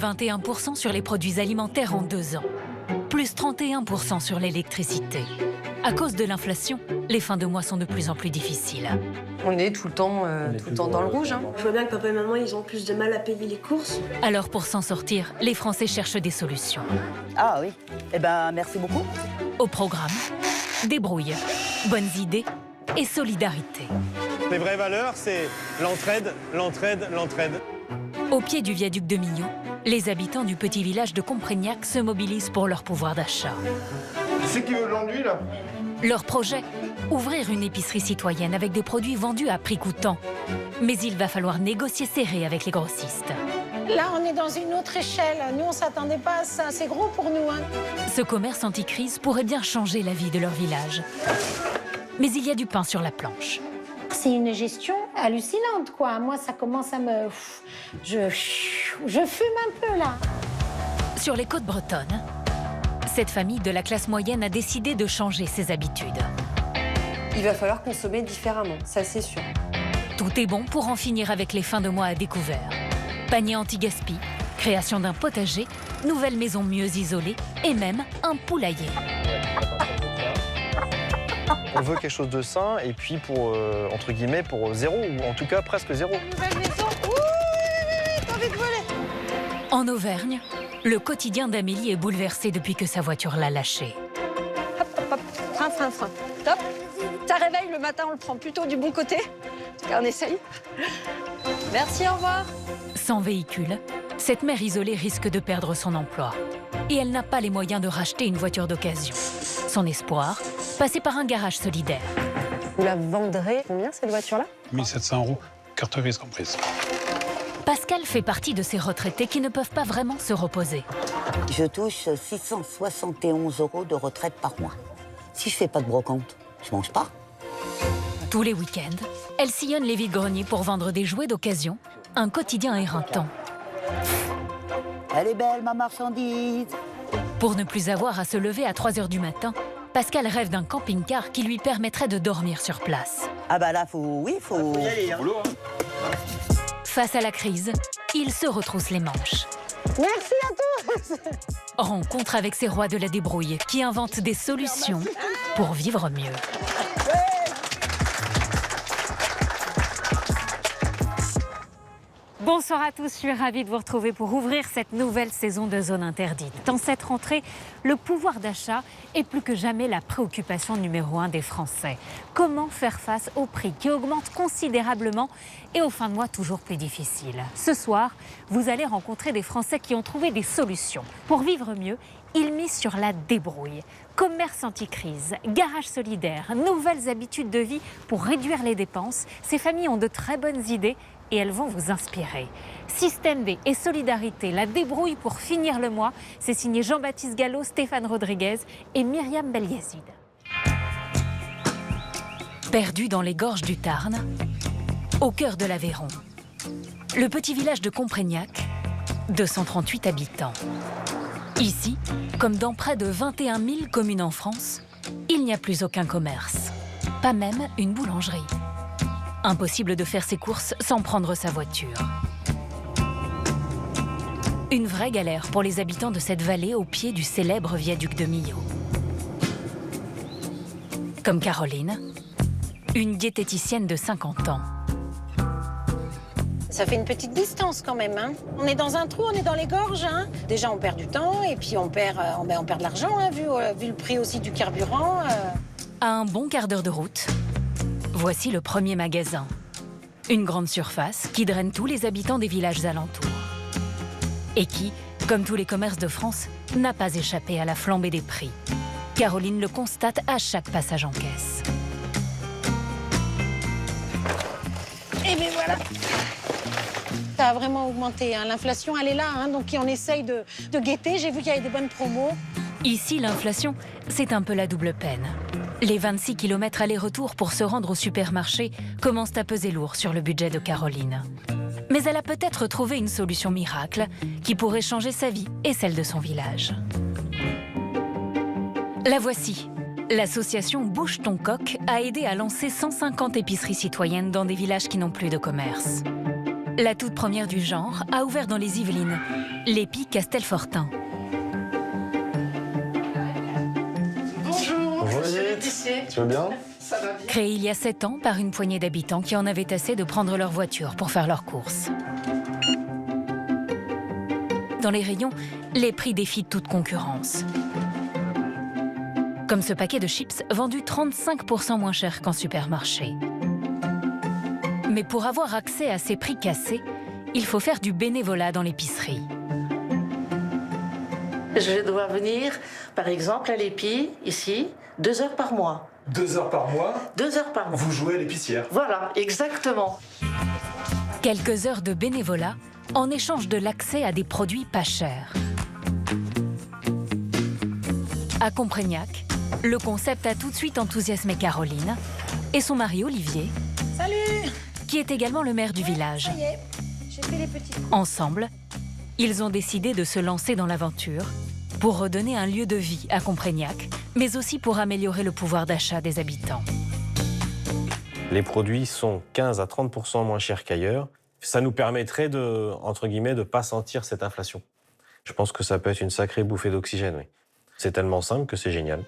21% sur les produits alimentaires en 2 ans. Plus 31% sur l'électricité. À cause de l'inflation, les fins de mois sont de plus en plus difficiles. On est tout le temps dans le rouge. Hein. Je vois bien que papa et maman, ils ont plus de mal à payer les courses. Alors pour s'en sortir, les Français cherchent des solutions. Ah oui, eh ben merci beaucoup. Au programme, débrouille, bonnes idées et solidarité. Les vraies valeurs, c'est l'entraide, l'entraide, l'entraide. Au pied du viaduc de Millau, les habitants du petit village de Comprignac se mobilisent pour leur pouvoir d'achat. C'est qui veut de l'enduit, là? Leur projet, ouvrir une épicerie citoyenne avec des produits vendus à prix coûtant. Mais il va falloir négocier serré avec les grossistes. Là, on est dans une autre échelle. Nous, on ne s'attendait pas à ça. C'est gros pour nous. Hein. Ce commerce anti-crise pourrait bien changer la vie de leur village. Mais il y a du pain sur la planche. C'est une gestion hallucinante, quoi. Moi, ça commence à me... Je fume un peu, là. Sur les côtes bretonnes, cette famille de la classe moyenne a décidé de changer ses habitudes. Il va falloir consommer différemment, ça c'est sûr. Tout est bon pour en finir avec les fins de mois à découvert. Panier anti-gaspi, création d'un potager, nouvelle maison mieux isolée et même un poulailler. On veut quelque chose de sain et puis pour, entre guillemets, pour zéro, ou en tout cas presque zéro. Nouvelle maison. Ouh, t'as envie de voler. En Auvergne, le quotidien d'Amélie est bouleversé depuis que sa voiture l'a lâchée. Hop, hop, hop, frein. Top. Ça réveille le matin, on le prend plutôt du bon côté. En tout cas, on essaye. Merci, au revoir. Sans véhicule, cette mère isolée risque de perdre son emploi. Et elle n'a pas les moyens de racheter une voiture d'occasion. Son espoir, passer par un garage solidaire. Vous la vendrez combien cette voiture-là? 1 700 €, carte grise comprise. Pascal fait partie de ces retraités qui ne peuvent pas vraiment se reposer. Je touche 671 € de retraite par mois. Si je fais pas de brocante, je mange pas. Tous les week-ends, elle sillonne les vides-greniers pour vendre des jouets d'occasion, un quotidien éreintant. Elle est belle, ma marchandise. Pour ne plus avoir à se lever à 3 h du matin, Pascal rêve d'un camping-car qui lui permettrait de dormir sur place. Ah bah là, faut y aller, hein. Face à la crise, il se retrousse les manches. Merci à tous. Rencontre avec ces rois de la débrouille qui inventent des solutions pour vivre mieux. Bonsoir à tous, je suis ravie de vous retrouver pour ouvrir cette nouvelle saison de Zone Interdite. Dans cette rentrée, le pouvoir d'achat est plus que jamais la préoccupation numéro 1 des Français. Comment faire face aux prix qui augmentent considérablement et aux fins de mois toujours plus difficiles? Ce soir, vous allez rencontrer des Français qui ont trouvé des solutions. Pour vivre mieux, ils misent sur la débrouille. Commerce anti-crise, garage solidaire, nouvelles habitudes de vie pour réduire les dépenses. Ces familles ont de très bonnes idées et elles vont vous inspirer. Système B et solidarité, la débrouille pour finir le mois, c'est signé Jean-Baptiste Gallo, Stéphane Rodriguez et Myriam Belyazid. Perdu dans les gorges du Tarn, au cœur de l'Aveyron, le petit village de Comprignac, 238 habitants. Ici, comme dans près de 21 000 communes en France, il n'y a plus aucun commerce, pas même une boulangerie. Impossible de faire ses courses sans prendre sa voiture. Une vraie galère pour les habitants de cette vallée au pied du célèbre viaduc de Millau. Comme Caroline, une diététicienne de 50 ans. Ça fait une petite distance quand même. Hein. On est dans un trou, on est dans les gorges. Hein. Déjà, on perd du temps et puis on perd de l'argent, hein, vu le prix aussi du carburant. À un bon quart d'heure de route, voici le premier magasin. Une grande surface qui draine tous les habitants des villages alentours. Et qui, comme tous les commerces de France, n'a pas échappé à la flambée des prix. Caroline le constate à chaque passage en caisse. Et bien voilà. Ça a vraiment augmenté. Hein. L'inflation, elle est là. Hein. Donc on essaye de guetter. J'ai vu qu'il y avait des bonnes promos. Ici, l'inflation, c'est un peu la double peine. Les 26 km aller-retour pour se rendre au supermarché commencent à peser lourd sur le budget de Caroline. Mais elle a peut-être trouvé une solution miracle qui pourrait changer sa vie et celle de son village. La voici. L'association Bouge ton coq a aidé à lancer 150 épiceries citoyennes dans des villages qui n'ont plus de commerce. La toute première du genre a ouvert dans les Yvelines, l'Épi Castelfortin. Bonjour. Bonjour Edith. Tu vas bien? Ça va bien. Créé il y a 7 ans par une poignée d'habitants qui en avaient assez de prendre leur voiture pour faire leurs courses. Dans les rayons, les prix défient toute concurrence. Comme ce paquet de chips vendu 35% moins cher qu'en supermarché. Mais pour avoir accès à ces prix cassés, il faut faire du bénévolat dans l'épicerie. Je vais devoir venir, par exemple, à l'Épi, ici, 2 heures par mois. 2 heures par mois? 2 heures par mois. Vous jouez à l'épicière? Voilà, exactement. Quelques heures de bénévolat en échange de l'accès à des produits pas chers. À Comprignac, le concept a tout de suite enthousiasmé Caroline et son mari Olivier, Salut! qui est également le maire du village. Ça y est, j'ai fait les petits. Ensemble, ils ont décidé de se lancer dans l'aventure pour redonner un lieu de vie à Comprignac, mais aussi pour améliorer le pouvoir d'achat des habitants. Les produits sont 15 à 30% moins chers qu'ailleurs. Ça nous permettrait de, entre guillemets, de ne pas sentir cette inflation. Je pense que ça peut être une sacrée bouffée d'oxygène, oui. C'est tellement simple que c'est génial.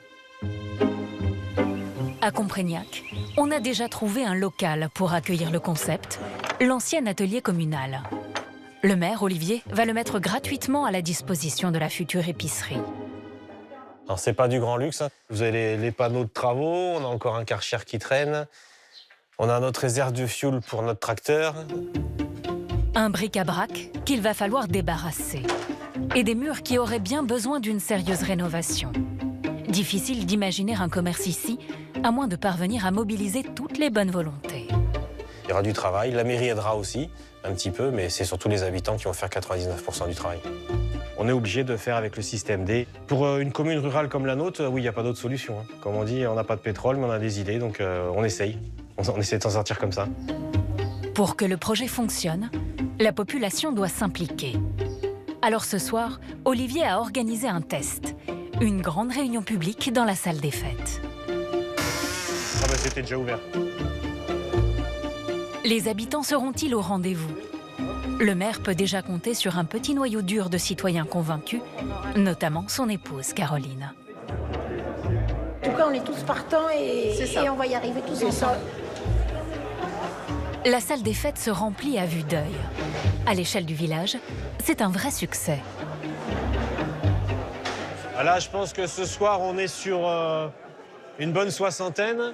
À Comprignac, on a déjà trouvé un local pour accueillir le concept, l'ancien atelier communal. Le maire, Olivier, va le mettre gratuitement à la disposition de la future épicerie. Alors, c'est pas du grand luxe, hein. Vous avez les panneaux de travaux, on a encore un Karcher qui traîne, on a notre réserve de fuel pour notre tracteur. Un bric-à-brac qu'il va falloir débarrasser. Et des murs qui auraient bien besoin d'une sérieuse rénovation. Difficile d'imaginer un commerce ici, à moins de parvenir à mobiliser toutes les bonnes volontés. Il y aura du travail, la mairie aidera aussi, un petit peu, mais c'est surtout les habitants qui vont faire 99% du travail. On est obligé de faire avec le système D. Pour une commune rurale comme la nôtre, oui, il n'y a pas d'autre solution, hein. Comme on dit, on n'a pas de pétrole, mais on a des idées, donc on essaye. On essaie de s'en sortir comme ça. Pour que le projet fonctionne, la population doit s'impliquer. Alors ce soir, Olivier a organisé un test. Une grande réunion publique dans la salle des fêtes. Ah bah c'était déjà ouvert. Les habitants seront-ils au rendez-vous? Le maire peut déjà compter sur un petit noyau dur de citoyens convaincus, notamment son épouse Caroline. En tout cas, on est tous partants et on va y arriver tous ensemble. La salle des fêtes se remplit à vue d'œil. À l'échelle du village, c'est un vrai succès. Là, je pense que ce soir, on est sur une bonne soixantaine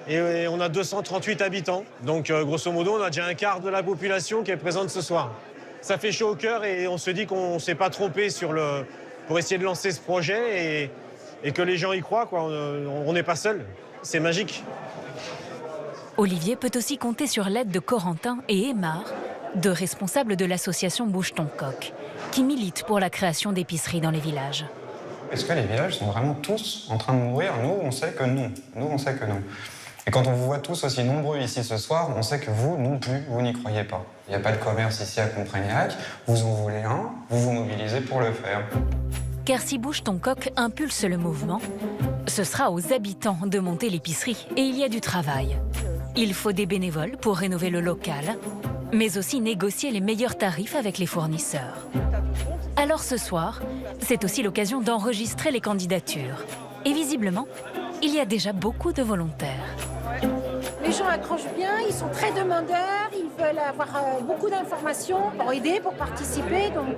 et on a 238 habitants. Donc, grosso modo, on a déjà un quart de la population qui est présente ce soir. Ça fait chaud au cœur et on se dit qu'on ne s'est pas trompé pour essayer de lancer ce projet et que les gens y croient, quoi. On n'est pas seul. C'est magique. Olivier peut aussi compter sur l'aide de Corentin et Aymar, deux responsables de l'association Bouge ton coq, qui militent pour la création d'épiceries dans les villages. Est-ce que les villages sont vraiment tous en train de mourir? Nous, on sait que non. Nous, on sait que non. Et quand on vous voit tous aussi nombreux ici ce soir, on sait que vous, non plus, vous n'y croyez pas. Il n'y a pas de commerce ici à Comprignac, vous en voulez un, vous vous mobilisez pour le faire. Car si Bouge ton coq impulse le mouvement, ce sera aux habitants de monter l'épicerie et il y a du travail. Il faut des bénévoles pour rénover le local, mais aussi négocier les meilleurs tarifs avec les fournisseurs. Alors ce soir, c'est aussi l'occasion d'enregistrer les candidatures. Et visiblement, il y a déjà beaucoup de volontaires. Les gens accrochent bien, ils sont très demandeurs, ils veulent avoir beaucoup d'informations pour aider, pour participer. Donc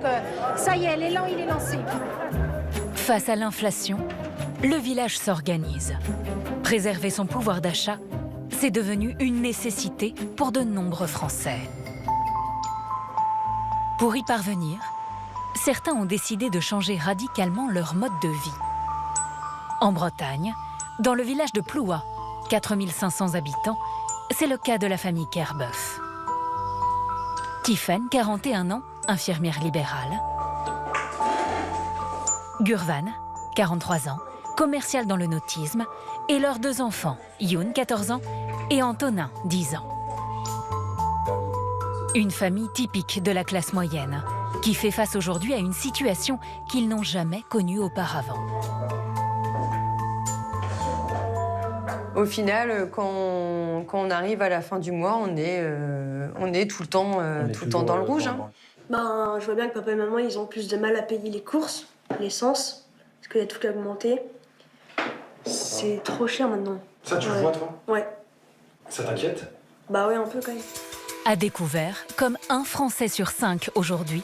ça y est, l'élan, il est lancé. Face à l'inflation, le village s'organise. Préserver son pouvoir d'achat, c'est devenu une nécessité pour de nombreux Français. Pour y parvenir, certains ont décidé de changer radicalement leur mode de vie. En Bretagne, dans le village de Plouat, 4500 habitants, c'est le cas de la famille Kerbeuf. Tiffaine, 41 ans, infirmière libérale. Gurvan, 43 ans, commercial dans le nautisme, et leurs 2 enfants, Youn, 14 ans, et Antonin, 10 ans. Une famille typique de la classe moyenne, qui fait face aujourd'hui à une situation qu'ils n'ont jamais connue auparavant. Au final, quand on arrive à la fin du mois, on est tout le temps dans le rouge. Hein. Ben, je vois bien que papa et maman, ils ont plus de mal à payer les courses, l'essence, parce qu'il y a tout qui a augmenté. C'est trop cher maintenant. Ça, tu le vois, toi? Ouais. Ça t'inquiète? Bah ouais, un peu quand même. À découvert, comme 1 Français sur 5 aujourd'hui,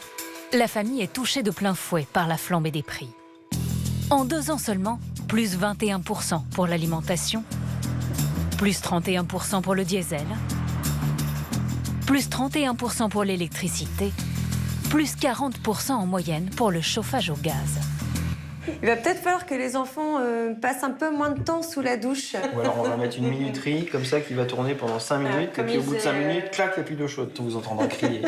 la famille est touchée de plein fouet par la flambée des prix. En 2 ans seulement, plus 21% pour l'alimentation, plus 31% pour le diesel, plus 31% pour l'électricité, plus 40% en moyenne pour le chauffage au gaz. Il va peut-être falloir que les enfants passent un peu moins de temps sous la douche. Ou alors on va mettre une minuterie comme ça qui va tourner pendant 5 minutes et puis au bout de 5 minutes, clac, il n'y a plus d'eau chaude. Vous entendrez crier.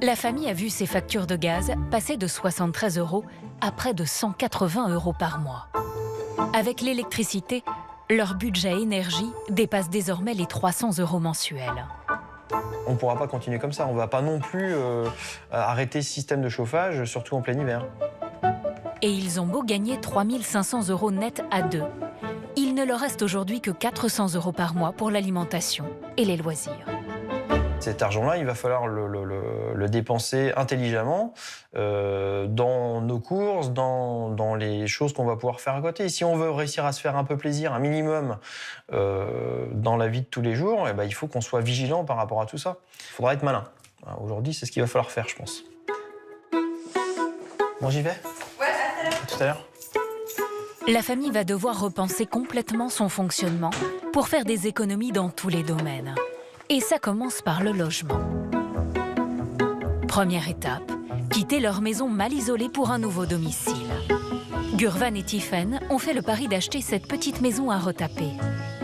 La famille a vu ses factures de gaz passer de 73 € à près de 180 € par mois. Avec l'électricité, leur budget énergie dépasse désormais les 300 € mensuels. On ne pourra pas continuer comme ça. On ne va pas non plus arrêter ce système de chauffage, surtout en plein hiver. Et ils ont beau gagner 3 500 € net à deux. Il ne leur reste aujourd'hui que 400 € par mois pour l'alimentation et les loisirs. Cet argent-là, il va falloir le dépenser intelligemment dans nos courses, dans les choses qu'on va pouvoir faire à côté. Si on veut réussir à se faire un peu plaisir, un minimum dans la vie de tous les jours, eh ben, il faut qu'on soit vigilant par rapport à tout ça. Il faudra être malin. Aujourd'hui, c'est ce qu'il va falloir faire, je pense. Bon, j'y vais? Ouais, à tout à l'heure. La famille va devoir repenser complètement son fonctionnement pour faire des économies dans tous les domaines. Et ça commence par le logement. Première étape, quitter leur maison mal isolée pour un nouveau domicile. Gurvan et Tiffen ont fait le pari d'acheter cette petite maison à retaper.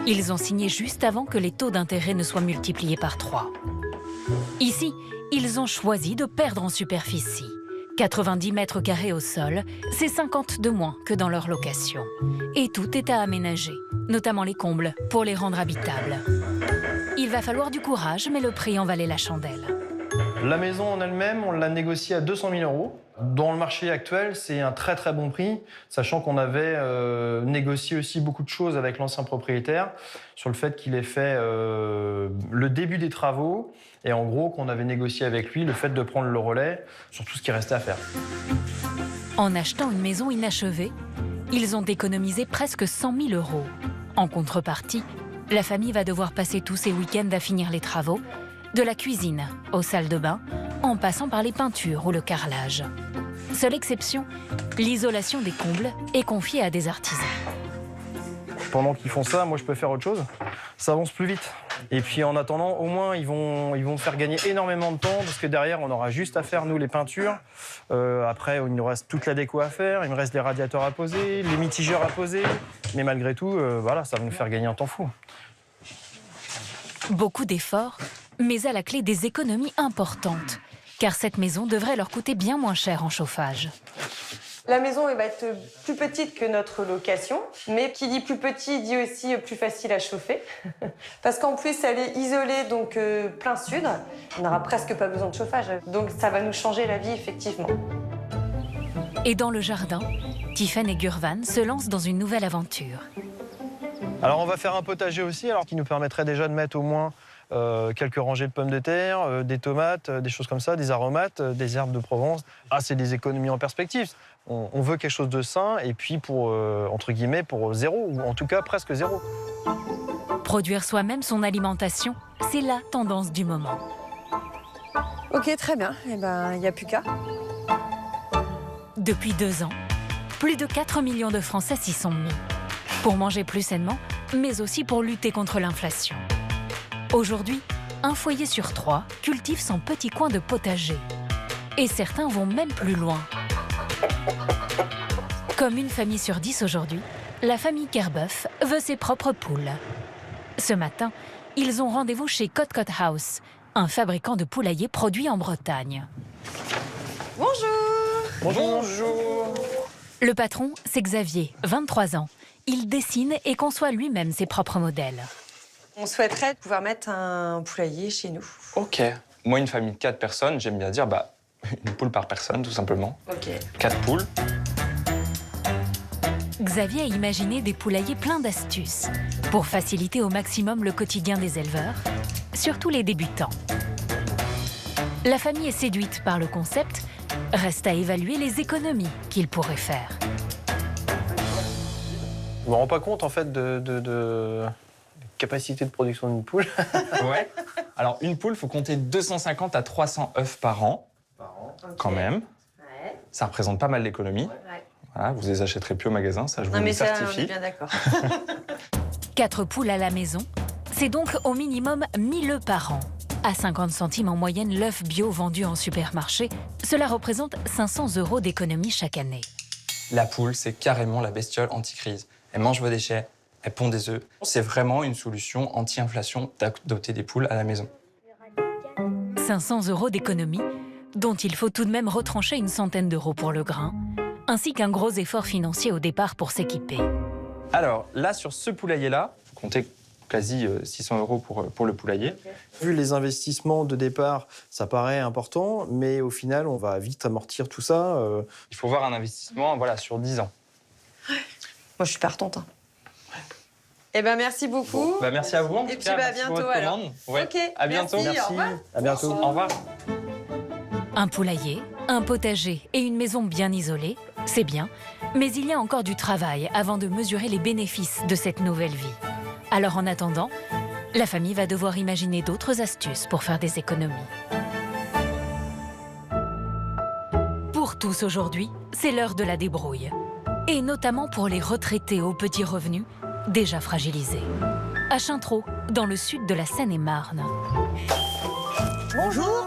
Ils ont signé juste avant que les taux d'intérêt ne soient multipliés par 3. Ici, ils ont choisi de perdre en superficie. 90 mètres carrés au sol, c'est 50 de moins que dans leur location. Et tout est à aménager, notamment les combles, pour les rendre habitables. Il va falloir du courage, mais le prix en valait la chandelle. La maison en elle-même, on l'a négociée à 200 000 €. Dans le marché actuel, c'est un très très bon prix, sachant qu'on avait négocié aussi beaucoup de choses avec l'ancien propriétaire sur le fait qu'il ait fait le début des travaux et en gros qu'on avait négocié avec lui le fait de prendre le relais sur tout ce qui restait à faire. En achetant une maison inachevée, ils ont économisé presque 100 000 €. En contrepartie, la famille va devoir passer tous ses week-ends à finir les travaux, de la cuisine aux salles de bain, en passant par les peintures ou le carrelage. Seule exception, l'isolation des combles est confiée à des artisans. Pendant qu'ils font ça, moi je peux faire autre chose. Ça avance plus vite. Et puis en attendant, au moins ils vont faire gagner énormément de temps parce que derrière on aura juste à faire nous les peintures. Après il nous reste toute la déco à faire, il me reste les radiateurs à poser, les mitigeurs à poser. Mais malgré tout, voilà, ça va nous faire gagner un temps fou. Beaucoup d'efforts, mais à la clé des économies importantes, car cette maison devrait leur coûter bien moins cher en chauffage. La maison elle va être plus petite que notre location, mais qui dit plus petit dit aussi plus facile à chauffer. Parce qu'en plus, elle est isolée, donc plein sud. On n'aura presque pas besoin de chauffage. Donc ça va nous changer la vie, effectivement. Et dans le jardin, Tiffen et Gurvan se lancent dans une nouvelle aventure. Alors on va faire un potager aussi, alors qui nous permettrait déjà de mettre au moins quelques rangées de pommes de terre, des tomates, des choses comme ça, des aromates, des herbes de Provence. Ah, c'est des économies en perspective. On veut quelque chose de sain et puis pour, entre guillemets, pour zéro, ou en tout cas presque zéro. Produire soi-même son alimentation, c'est la tendance du moment. Ok, très bien. Eh ben, il n'y a plus qu'à. Depuis 2 ans, plus de 4 millions de Français s'y sont mis. Pour manger plus sainement, mais aussi pour lutter contre l'inflation. Aujourd'hui, un foyer sur 3 cultive son petit coin de potager. Et certains vont même plus loin. Comme une famille sur 10 aujourd'hui, la famille Kerbeuf veut ses propres poules. Ce matin, ils ont rendez-vous chez Cot House, un fabricant de poulaillers produit en Bretagne. Bonjour. Bonjour. Le patron, c'est Xavier, 23 ans. Il dessine et conçoit lui-même ses propres modèles. On souhaiterait pouvoir mettre un poulailler chez nous. Ok. Moi, une famille de 4 personnes, j'aime bien dire une poule par personne, tout simplement. Ok. 4 poules. Xavier a imaginé des poulaillers pleins d'astuces pour faciliter au maximum le quotidien des éleveurs, surtout les débutants. La famille est séduite par le concept, reste à évaluer les économies qu'il pourrait faire. Je me rends pas compte en fait de capacité de production d'une poule. Ouais. Alors une poule, faut compter 250 à 300 œufs par an, quand même. Ouais. Ça représente pas mal d'économies. Ouais. Voilà, vous les achèterez plus au magasin, ça je vous Non, mais le ça, on certifie. est bien d'accord. 4 poules à la maison, c'est donc au minimum 1000 œufs par an. À 50 centimes en moyenne l'œuf bio vendu en supermarché, cela représente 500 € d'économie chaque année. La poule, c'est carrément la bestiole anti-crise. Elle mange vos déchets, elle pond des œufs. C'est vraiment une solution anti-inflation d'adopter des poules à la maison. 500 € d'économie, dont il faut tout de même retrancher une centaine d'euros pour le grain, ainsi qu'un gros effort financier au départ pour s'équiper. Alors là, sur ce poulailler-là, vous comptez quasi 600 € pour le poulailler. Vu les investissements de départ, ça paraît important, mais au final, on va vite amortir tout ça. Il faut voir un investissement voilà, sur 10 ans. Moi, je suis partante. Hein. Eh ben, merci beaucoup. Bah, merci à vous. En Et tout puis, cas, bah, merci pour bientôt, votre alors. commande. Ouais. Ok, À bientôt. merci, au revoir. À bientôt. Au revoir. Un poulailler, un potager et une maison bien isolée, c'est bien, mais il y a encore du travail avant de mesurer les bénéfices de cette nouvelle vie. Alors en attendant, la famille va devoir imaginer d'autres astuces pour faire des économies. Pour tous aujourd'hui, c'est l'heure de la débrouille. Et notamment pour les retraités aux petits revenus, déjà fragilisés. À Chintreau, dans le sud de la Seine-et-Marne. Bonjour.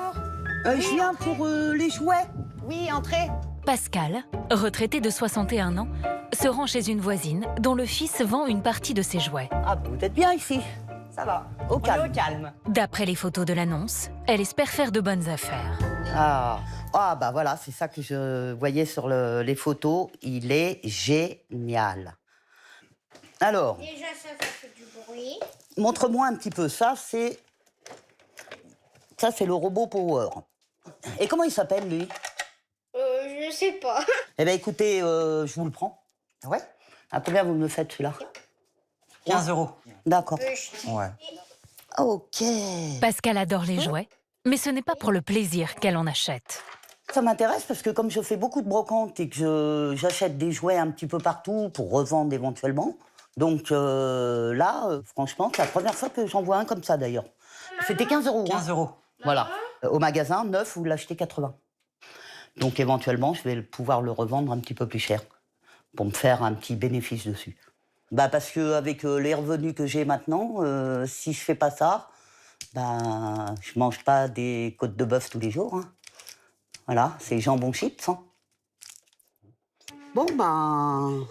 Je viens pour les jouets. Oui, entrez. Pascal, retraité de 61 ans, se rend chez une voisine dont le fils vend une partie de ses jouets. Ah, vous êtes bien ici. Ça va. Au calme. Au calme. D'après les photos de l'annonce, elle espère faire de bonnes affaires. Ah bah voilà, c'est ça que je voyais sur les photos. Il est génial. Alors, Déjà, ça fait du bruit. montre-moi un petit peu. Ça, c'est le robot Power. Et comment il s'appelle, lui? Je sais pas. Eh bien, écoutez, je vous le prends. Ouais. À combien vous me le faites, celui-là? 15 €. D'accord. Ouais. Ok. Pascal adore les jouets, mais ce n'est pas pour le plaisir qu'elle en achète. Ça m'intéresse parce que comme je fais beaucoup de brocantes et que j'achète des jouets un petit peu partout pour revendre éventuellement, donc là, franchement, c'est la première fois que j'en vois un comme ça, d'ailleurs. C'était 15 €. 15 €. Voilà. Au magasin, neuf, vous l'achetez 80. Donc éventuellement, je vais pouvoir le revendre un petit peu plus cher pour me faire un petit bénéfice dessus. Bah parce qu'avec les revenus que j'ai maintenant, si je fais pas ça, bah, je mange pas des côtes de bœuf tous les jours. Hein. Voilà, c'est jambon chips. Hein. Bon, ben,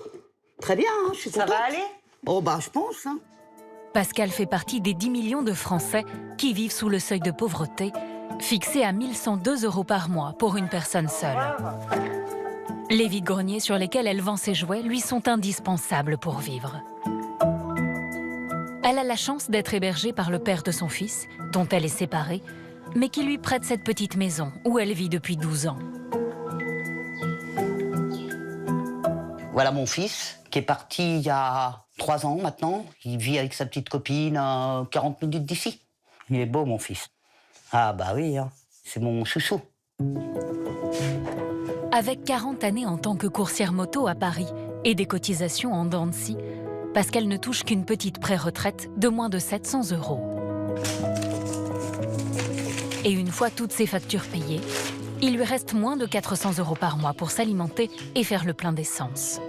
très bien, hein, je suis contente. Ça va aller? Oh, bah, je pense. Hein. Pascal fait partie des 10 millions de Français qui vivent sous le seuil de pauvreté, fixé à 1 102 € par mois pour une personne seule. Les vides-greniers sur lesquels elle vend ses jouets lui sont indispensables pour vivre. Elle a la chance d'être hébergée par le père de son fils, dont elle est séparée, mais qui lui prête cette petite maison où elle vit depuis 12 ans. Voilà mon fils, qui est parti il y a 3 ans maintenant. Il vit avec sa petite copine à 40 minutes d'ici. Il est beau, mon fils. Ah bah oui, hein. C'est mon chouchou. Avec 40 années en tant que coursière moto à Paris et des cotisations en dents de scie, Pascal ne touche qu'une petite pré-retraite de moins de 700 €. Et une fois toutes ses factures payées, il lui reste moins de 400 € par mois pour s'alimenter et faire le plein d'essence.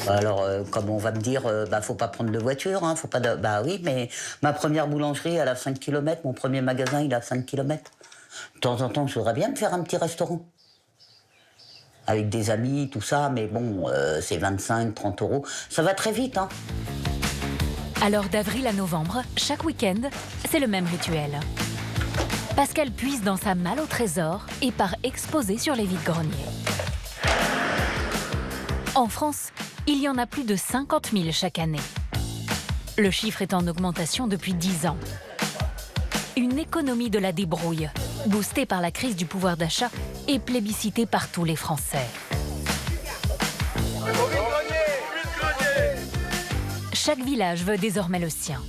Alors, comme on va me dire, faut pas prendre de voiture, hein, faut pas de... Bah oui, mais ma première boulangerie, elle a 5 km, mon premier magasin, il a 5 km. De temps en temps, je voudrais bien me faire un petit restaurant. Avec des amis, tout ça, mais bon, c'est 25, 30 €. Ça va très vite, hein. Alors d'avril à novembre, chaque week-end, c'est le même rituel. Pascal puise dans sa malle au trésor et part exposer sur les vides-greniers. En France, il y en a plus de 50 000 chaque année. Le chiffre est en augmentation depuis 10 ans. Une économie de la débrouille boosté par la crise du pouvoir d'achat et plébiscité par tous les Français. Chaque village veut désormais le sien.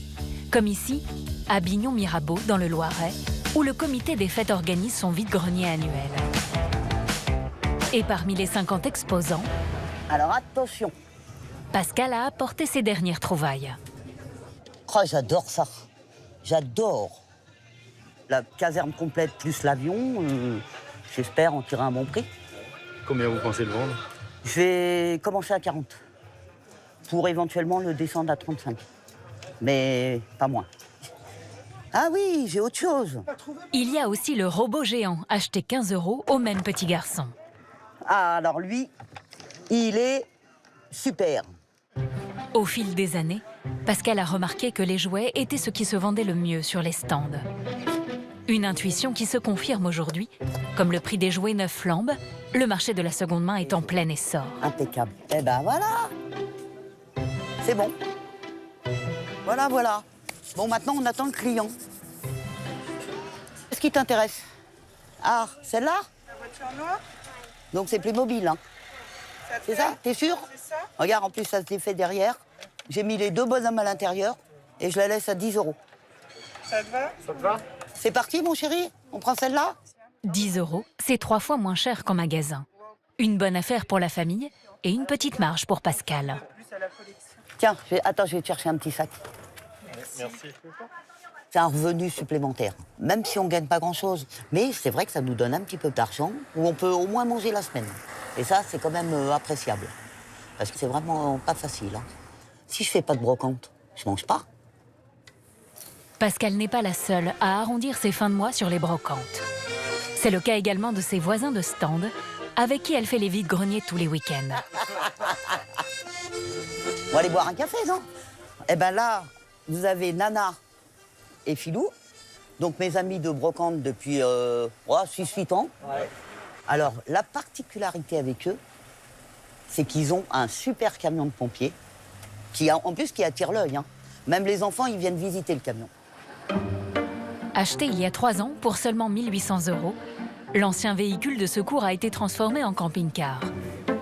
Comme ici, à Bignon-Mirabeau, dans le Loiret, où le comité des fêtes organise son vide-grenier annuel. Et parmi les 50 exposants, alors attention, Pascal a apporté ses dernières trouvailles. Oh, j'adore ça. J'adore. La caserne complète plus l'avion, j'espère en tirer un bon prix. Combien vous pensez le vendre? Je vais commencer à 40. Pour éventuellement le descendre à 35. Mais pas moins. Ah oui, j'ai autre chose. Il y a aussi le robot géant, acheté 15 € au même petit garçon. Ah, alors lui, il est super. Au fil des années, Pascal a remarqué que les jouets étaient ce qui se vendait le mieux sur les stands. Une intuition qui se confirme aujourd'hui. Comme le prix des jouets neufs flambe, le marché de la seconde main est en plein essor. Impeccable. Eh ben voilà. C'est bon. Voilà, voilà. Bon, maintenant, on attend le client. Qu'est-ce qui t'intéresse? Ah, celle-là? La voiture noire. Donc, c'est Playmobil, hein? C'est ça? T'es sûr? C'est ça. Regarde, en plus, ça se défait derrière. J'ai mis les 2 bonhommes à l'intérieur et je la laisse à 10 €. Ça te va? Ça te va? C'est parti, mon chéri? On prend celle-là? 10 €, c'est 3 fois moins cher qu'en magasin. Une bonne affaire pour la famille et une petite marge pour Pascal. Tiens, attends, je vais te chercher un petit sac. Merci. C'est un revenu supplémentaire, même si on ne gagne pas grand-chose. Mais c'est vrai que ça nous donne un petit peu d'argent, où on peut au moins manger la semaine. Et ça, c'est quand même appréciable. Parce que c'est vraiment pas facile. Hein. Si je fais pas de brocante, je mange pas. Pascal n'est pas la seule à arrondir ses fins de mois sur les brocantes. C'est le cas également de ses voisins de stand, avec qui elle fait les vides-greniers tous les week-ends. On va aller boire un café, non? Eh ben là, vous avez Nana et Philou, donc mes amis de brocante depuis 6-8 ans. Ouais. Alors, la particularité avec eux, c'est qu'ils ont un super camion de pompiers, en plus qui attire l'œil. Hein. Même les enfants, ils viennent visiter le camion. Acheté il y a 3 ans pour seulement 1 800 €, l'ancien véhicule de secours a été transformé en camping-car.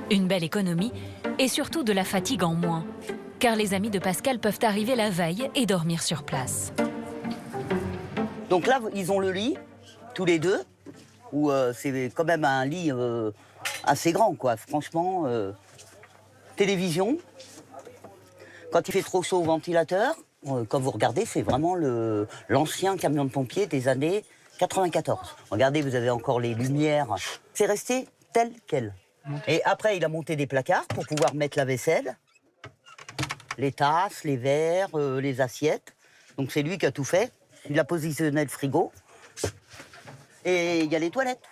Une belle économie et surtout de la fatigue en moins, car les amis de Pascal peuvent arriver la veille et dormir sur place. Donc là, ils ont le lit, tous les deux, où c'est quand même un lit assez grand, quoi. Franchement, télévision. Quand il fait trop chaud, ventilateur. Quand vous regardez, c'est vraiment l'ancien camion de pompiers des années 94. Regardez, vous avez encore les lumières. C'est resté tel quel. Et après, il a monté des placards pour pouvoir mettre la vaisselle, les tasses, les verres, les assiettes. Donc c'est lui qui a tout fait. Il a positionné le frigo. Et il y a les toilettes.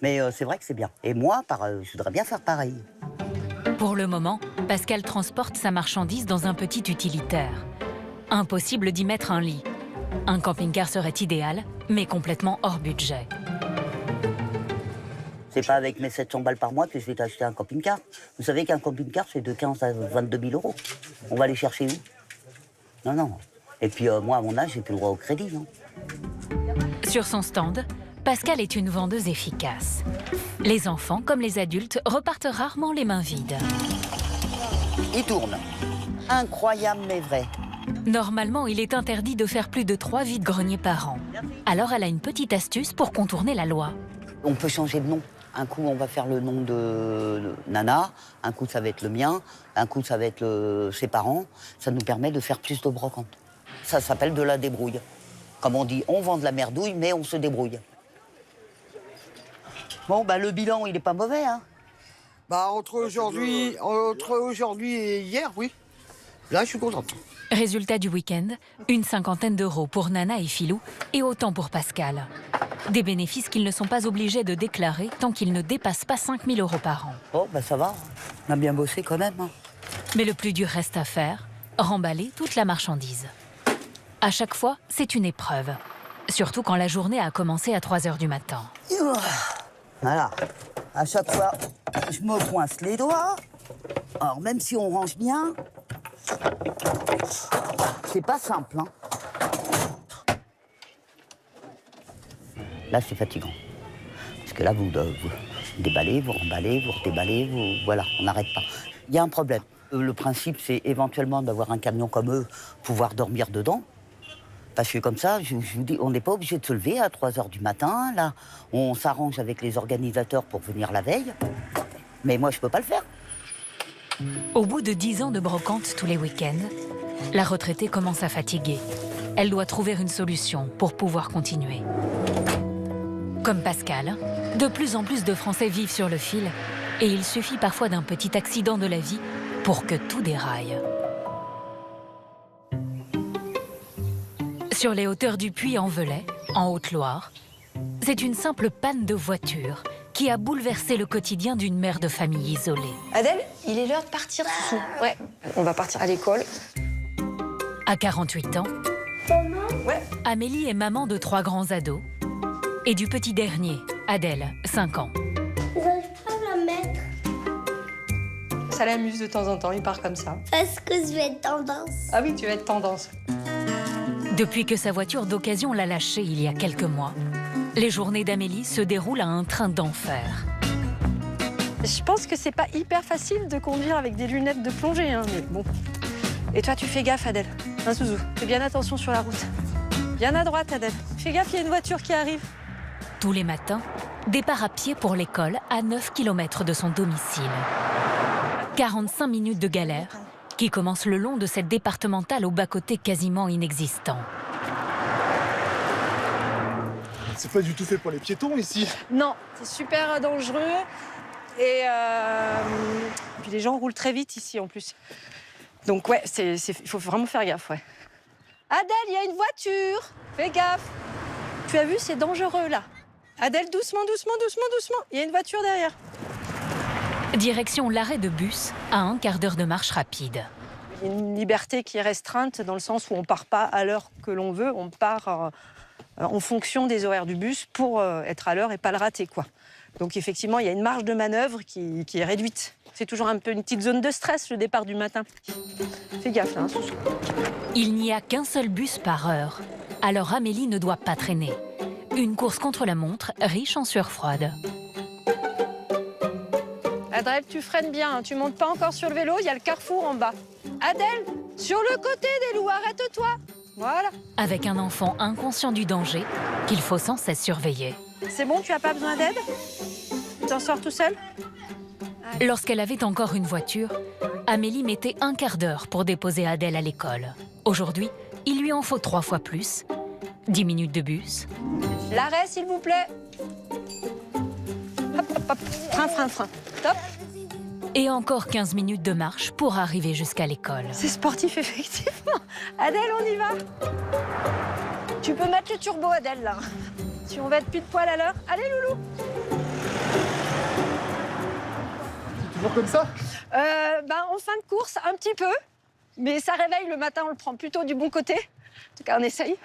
Mais c'est vrai que c'est bien. Et moi, je voudrais bien faire pareil. Pour le moment, Pascal transporte sa marchandise dans un petit utilitaire. Impossible d'y mettre un lit. Un camping-car serait idéal, mais complètement hors budget. C'est pas avec mes 700 balles par mois que je vais t'acheter un camping-car. Vous savez qu'un camping-car, c'est de 15 à 22 000 €. On va aller chercher où? Non, non. Et puis moi, à mon âge, j'ai plus le droit au crédit. Non. Sur son stand, Pascal est une vendeuse efficace. Les enfants, comme les adultes, repartent rarement les mains vides. Il tourne. Incroyable, mais vrai. Normalement, il est interdit de faire plus de 3 vides-greniers par an. Alors elle a une petite astuce pour contourner la loi. On peut changer de nom. Un coup, on va faire le nom de Nana. Un coup, ça va être le mien. Un coup, ça va être ses parents. Ça nous permet de faire plus de brocantes. Ça s'appelle de la débrouille. Comme on dit, on vend de la merdouille, mais on se débrouille. Bon, bah, le bilan, il est pas mauvais, hein? Bah, entre aujourd'hui et hier, oui. Là, je suis contente. Résultat du week-end, une 50aine d'euros pour Nana et Philou, et autant pour Pascal. Des bénéfices qu'ils ne sont pas obligés de déclarer tant qu'ils ne dépassent pas 5 000 € par an. Oh, bah ça va. On a bien bossé quand même. Hein. Mais le plus dur reste à faire, remballer toute la marchandise. À chaque fois, c'est une épreuve. Surtout quand la journée a commencé à 3 h du matin. Voilà. À chaque fois, je me coince les doigts. Alors, même si on range bien, c'est pas simple. Hein. Là, c'est fatigant. Parce que là, vous déballez, vous remballez, vous redéballez, voilà, on n'arrête pas. Il y a un problème. Le principe, c'est éventuellement d'avoir un camion comme eux, pouvoir dormir dedans. Parce que comme ça, je vous dis, on n'est pas obligé de se lever à 3 h du matin. Là, on s'arrange avec les organisateurs pour venir la veille. Mais moi, je ne peux pas le faire. Au bout de 10 ans de brocante tous les week-ends, la retraitée commence à fatiguer. Elle doit trouver une solution pour pouvoir continuer. Comme Pascal, de plus en plus de Français vivent sur le fil et il suffit parfois d'un petit accident de la vie pour que tout déraille. Sur les hauteurs du Puy-en-Velay, en Haute-Loire, c'est une simple panne de voiture qui a bouleversé le quotidien d'une mère de famille isolée. Adèle, il est l'heure de partir, Soussou. Ouais, on va partir à l'école. À 48 ans, Amélie est maman de 3 grands ados et du petit dernier, Adèle, 5 ans. J'arrive pas à la mettre. Ça l'amuse de temps en temps, il part comme ça. Parce que je vais être tendance. Ah oui, tu vas être tendance. Depuis que sa voiture d'occasion l'a lâchée il y a quelques mois, les journées d'Amélie se déroulent à un train d'enfer. Je pense que c'est pas hyper facile de conduire avec des lunettes de plongée, hein, mais bon. Et toi, tu fais gaffe, Adèle. Hein, Zouzou, fais bien attention sur la route. Bien à droite, Adèle. Fais gaffe, il y a une voiture qui arrive. Tous les matins, départ à pied pour l'école à 9 km de son domicile. 45 minutes de galère qui commencent le long de cette départementale au bas-côté quasiment inexistant. C'est pas du tout fait pour les piétons ici. Non, c'est super dangereux. Et puis les gens roulent très vite ici en plus. Donc ouais, il faut vraiment faire gaffe, ouais. Adèle, il y a une voiture. Fais gaffe. Tu as vu, c'est dangereux là. Adèle, doucement, doucement, doucement, doucement. Il y a une voiture derrière. Direction l'arrêt de bus à un quart d'heure de marche rapide. Il y a une liberté qui est restreinte dans le sens où on part pas à l'heure que l'on veut, on part en fonction des horaires du bus pour être à l'heure et pas le rater, quoi. Donc effectivement, il y a une marge de manœuvre qui est réduite. C'est toujours un peu une petite zone de stress, le départ du matin. Fais gaffe, là, hein, Soussou. Il n'y a qu'un seul bus par heure. Alors Amélie ne doit pas traîner. Une course contre la montre, riche en sueur froide. Adèle, tu freines bien, hein. Tu montes pas encore sur le vélo, il y a le carrefour en bas. Adèle, sur le côté des loups, arrête-toi. Voilà. Avec un enfant inconscient du danger qu'il faut sans cesse surveiller. C'est bon, tu n'as pas besoin d'aide? Tu t'en sors tout seul? Lorsqu'elle avait encore une voiture, Amélie mettait un quart d'heure pour déposer Adèle à l'école. Aujourd'hui, il lui en faut 3 fois plus. 10 minutes de bus. L'arrêt, s'il vous plaît. Hop, hop, hop. Frein, frein, frein. Top. Et encore 15 minutes de marche pour arriver jusqu'à l'école. C'est sportif, effectivement. Adèle, on y va. Tu peux mettre le turbo, Adèle, là. Si on va être pile poil à l'heure. Allez, loulou. Toujours comme ça? En fin de course, un petit peu. Mais ça réveille le matin, on le prend plutôt du bon côté. En tout cas, on essaye.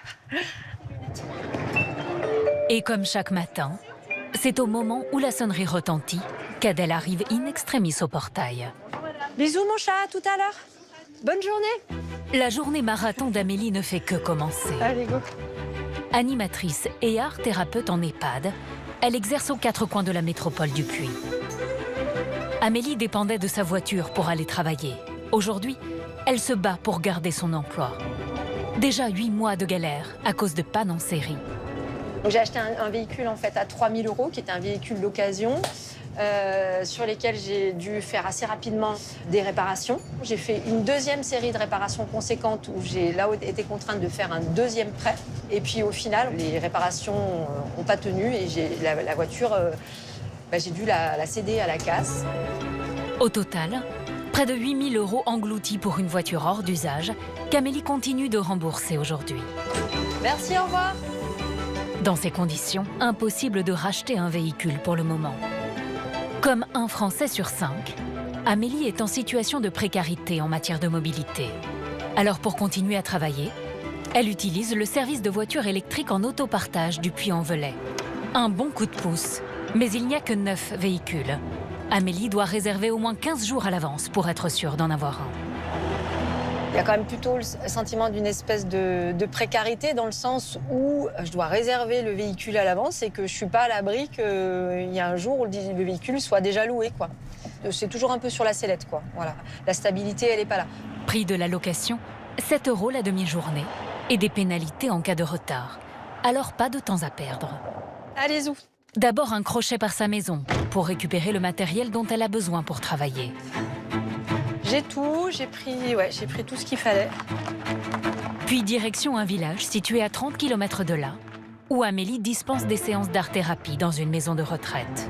Et comme chaque matin, c'est au moment où la sonnerie retentit qu'Adèle arrive in extremis au portail. Bisous, mon chat, à tout à l'heure. Bonne journée. La journée marathon d'Amélie ne fait que commencer. Allez, go. Animatrice et art thérapeute en EHPAD, elle exerce aux 4 coins de la métropole du Puy. Amélie dépendait de sa voiture pour aller travailler. Aujourd'hui, elle se bat pour garder son emploi. Déjà 8 mois de galère à cause de pannes en série. J'ai acheté un véhicule en fait à 3 000 € qui était un véhicule d'occasion sur lesquels j'ai dû faire assez rapidement des réparations. J'ai fait une deuxième série de réparations conséquentes où j'ai là été contrainte de faire un deuxième prêt. Et puis au final, les réparations n'ont pas tenu et la voiture, j'ai dû la céder à la casse. Au total, près de 8 000 € engloutis pour une voiture hors d'usage qu'Amélie continue de rembourser aujourd'hui. Merci, au revoir. Dans ces conditions, impossible de racheter un véhicule pour le moment. Comme un Français sur 5, Amélie est en situation de précarité en matière de mobilité. Alors pour continuer à travailler, elle utilise le service de voiture électrique en autopartage du Puy-en-Velay. Un bon coup de pouce, mais il n'y a que 9 véhicules. Amélie doit réserver au moins 15 jours à l'avance pour être sûre d'en avoir un. y a quand même plutôt le sentiment d'une espèce de précarité dans le sens où je dois réserver le véhicule à l'avance et que je ne suis pas à l'abri qu'il y a un jour où le véhicule soit déjà loué, quoi. C'est toujours un peu sur la sellette, quoi. Voilà. La stabilité, elle n'est pas là. Prix de la location, 7 € la demi-journée et des pénalités en cas de retard. Alors pas de temps à perdre. Allez-y. D'abord un crochet par sa maison pour récupérer le matériel dont elle a besoin pour travailler. J'ai tout, j'ai pris tout ce qu'il fallait. Puis direction un village situé à 30 km de là, où Amélie dispense des séances d'art-thérapie dans une maison de retraite.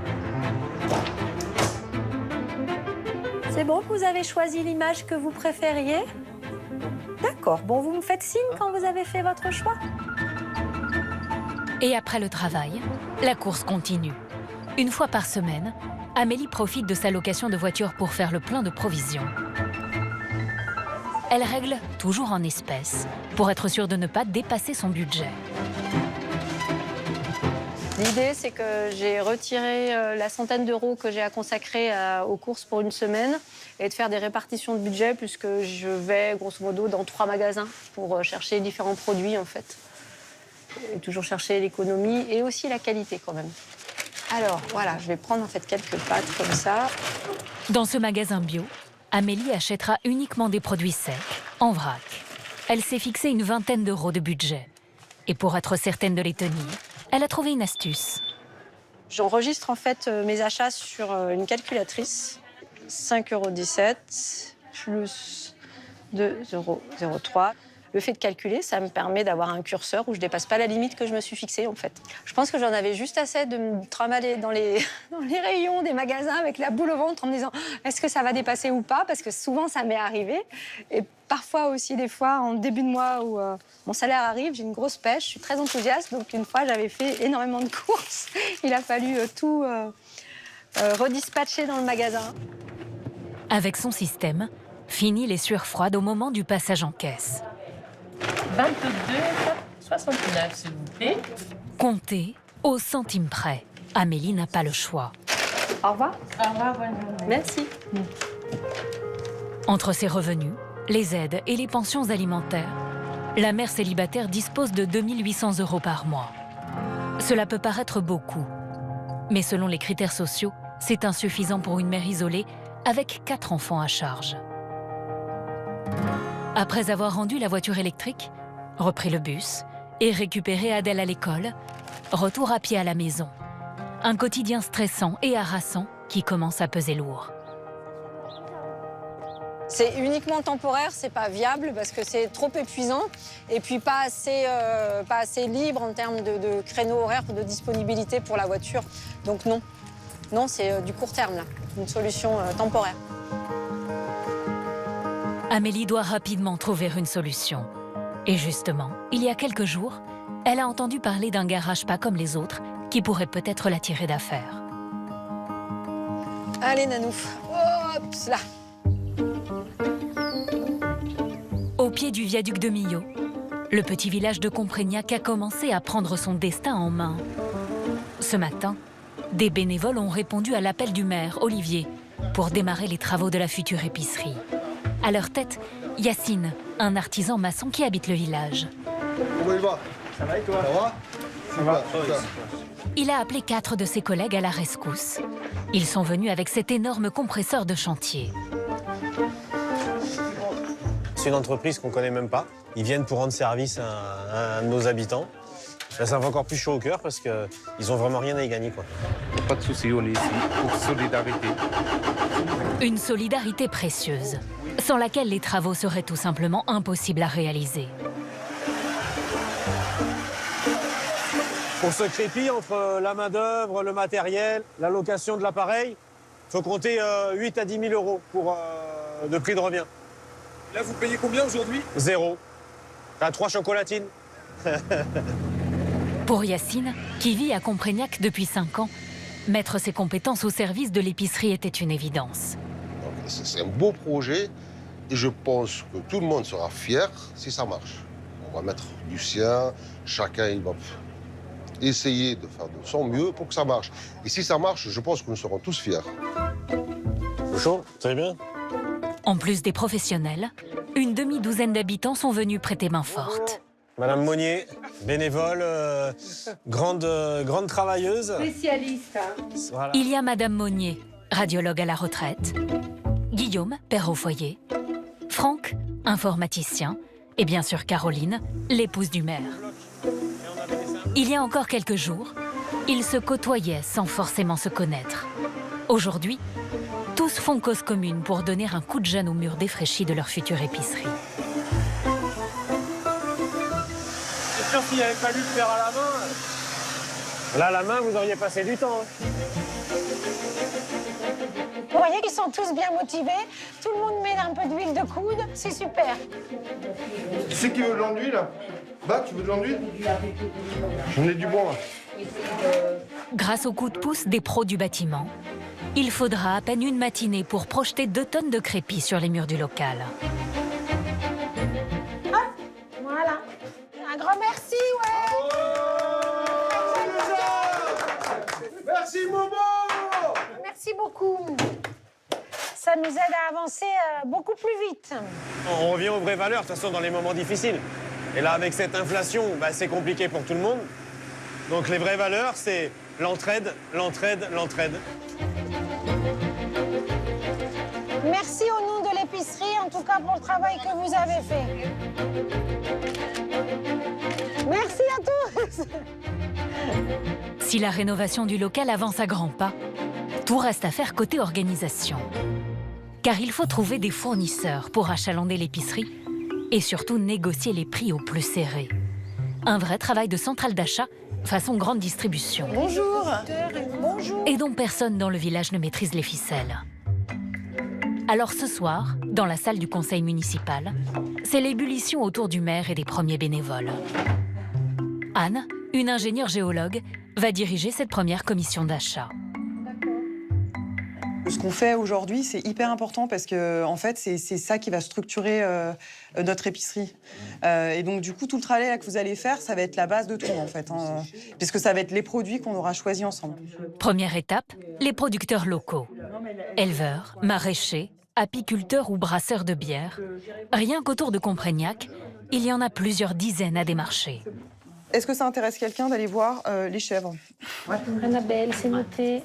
C'est bon, vous avez choisi l'image que vous préfériez? D'accord, bon, vous me faites signe quand vous avez fait votre choix. Et après le travail, la course continue. Une fois par semaine, Amélie profite de sa location de voiture pour faire le plein de provisions. Elle règle toujours en espèces, pour être sûre de ne pas dépasser son budget. L'idée, c'est que j'ai retiré la centaine d'euros que j'ai à consacrer aux courses pour une semaine et de faire des répartitions de budget puisque je vais, grosso modo, dans 3 magasins pour chercher différents produits, en fait. Et toujours chercher l'économie et aussi la qualité, quand même. Alors, voilà, je vais prendre, en fait, quelques pâtes comme ça. Dans ce magasin bio, Amélie achètera uniquement des produits secs, en vrac. Elle s'est fixé une vingtaine d'euros de budget. Et pour être certaine de les tenir, elle a trouvé une astuce. J'enregistre en fait mes achats sur une calculatrice. 5,17 € plus 2,03 €. Le fait de calculer, ça me permet d'avoir un curseur où je ne dépasse pas la limite que je me suis fixée en fait. Je pense que j'en avais juste assez de me trimballer dans les rayons des magasins avec la boule au ventre en me disant est-ce que ça va dépasser ou pas, parce que souvent ça m'est arrivé. Et parfois aussi des fois en début de mois où mon salaire arrive, j'ai une grosse pêche, je suis très enthousiaste. Donc une fois j'avais fait énormément de courses. Il a fallu tout redispatcher dans le magasin. Avec son système, fini les sueurs froides au moment du passage en caisse. 22,69 s'il vous plaît. Comptez au centime près. Amélie n'a pas le choix. Au revoir. Au revoir, bonne journée. Merci. Entre ses revenus, les aides et les pensions alimentaires, la mère célibataire dispose de 2 800 € par mois. Cela peut paraître beaucoup, mais selon les critères sociaux, c'est insuffisant pour une mère isolée avec 4 enfants à charge. Après avoir rendu la voiture électrique, repris le bus et récupéré Adèle à l'école, retour à pied à la maison. Un quotidien stressant et harassant qui commence à peser lourd. C'est uniquement temporaire, c'est pas viable parce que c'est trop épuisant et puis pas assez libre en termes de créneaux horaires ou de disponibilité pour la voiture. Donc non, c'est du court terme là, une solution temporaire. Amélie doit rapidement trouver une solution. Et justement, il y a quelques jours, elle a entendu parler d'un garage pas comme les autres qui pourrait peut-être la tirer d'affaire. Allez Nanou, hop là. Au pied du viaduc de Millau, le petit village de Comprégnac a commencé à prendre son destin en main. Ce matin, des bénévoles ont répondu à l'appel du maire, Olivier, pour démarrer les travaux de la future épicerie. À leur tête, Yacine, un artisan maçon qui habite le village. Comment il va? Ça va et toi? Ça va? Ça va. Il a appelé 4 de ses collègues à la rescousse. Ils sont venus avec cet énorme compresseur de chantier. C'est une entreprise qu'on ne connaît même pas. Ils viennent pour rendre service à un de nos habitants. Là, ça me fait encore plus chaud au cœur parce qu'ils n'ont vraiment rien à y gagner, quoi. Pas de souci, on est ici pour solidarité. Une solidarité précieuse, sans laquelle les travaux seraient tout simplement impossibles à réaliser. Pour ce crépi, entre la main-d'œuvre, le matériel, la location de l'appareil, il faut compter 8 à 10 000 € de prix de revient. Là, vous payez combien aujourd'hui? 0. T'as 3 chocolatines. Pour Yacine, qui vit à Comprégnac depuis 5 ans, mettre ses compétences au service de l'épicerie était une évidence. C'est un beau projet et je pense que tout le monde sera fier si ça marche. On va mettre du sien, chacun il va essayer de faire de son mieux pour que ça marche. Et si ça marche, je pense que nous serons tous fiers. C'est chaud, très bien. En plus des professionnels, une demi-douzaine d'habitants sont venus prêter main forte. Madame Monnier, bénévole, grande travailleuse. Spécialiste. Voilà. Il y a Madame Monnier, radiologue à la retraite, Guillaume, père au foyer, Franck, informaticien, et bien sûr Caroline, l'épouse du maire. Il y a encore quelques jours, ils se côtoyaient sans forcément se connaître. Aujourd'hui, tous font cause commune pour donner un coup de jeune au mur défraîchi de leur future épicerie. C'est sûr s'il avait fallu le faire à la main. Là, à la main, vous auriez passé du temps. Vous voyez qu'ils sont tous bien motivés. Tout le monde met un peu d'huile de coude. C'est super. Tu sais qui veut de l'enduit, là? Bah, tu veux de l'enduit? J'en ai du bon, là. Grâce au coup de pouce des pros du bâtiment, il faudra à peine une matinée pour projeter 2 tonnes de crépi sur les murs du local. Hop, voilà. Un grand merci, ouais. Merci, Momo! Merci beaucoup. Ça nous aide à avancer beaucoup plus vite. On revient aux vraies valeurs, de toute façon, dans les moments difficiles. Et là, avec cette inflation, c'est compliqué pour tout le monde. Donc les vraies valeurs, c'est l'entraide, l'entraide, l'entraide. Merci au nom de l'épicerie, en tout cas pour le travail que vous avez fait. Merci à tous. Si la rénovation du local avance à grands pas, tout reste à faire côté organisation. Car il faut trouver des fournisseurs pour achalander l'épicerie et surtout négocier les prix au plus serré. Un vrai travail de centrale d'achat façon grande distribution. Bonjour. Bonjour. Et dont personne dans le village ne maîtrise les ficelles. Alors ce soir, dans la salle du conseil municipal, c'est l'ébullition autour du maire et des premiers bénévoles. Anne, une ingénieure géologue, va diriger cette première commission d'achat. Ce qu'on fait aujourd'hui, c'est hyper important parce que en fait, c'est ça qui va structurer notre épicerie. Et donc, du coup, tout le travail là, que vous allez faire, ça va être la base de tout, en fait. Puisque ça va être les produits qu'on aura choisis ensemble. Première étape, les producteurs locaux. Éleveurs, maraîchers, apiculteurs ou brasseurs de bière. Rien qu'autour de Comprignac, il y en a plusieurs dizaines à démarcher. Est-ce que ça intéresse quelqu'un d'aller voir les chèvres? Annabelle, c'est noté.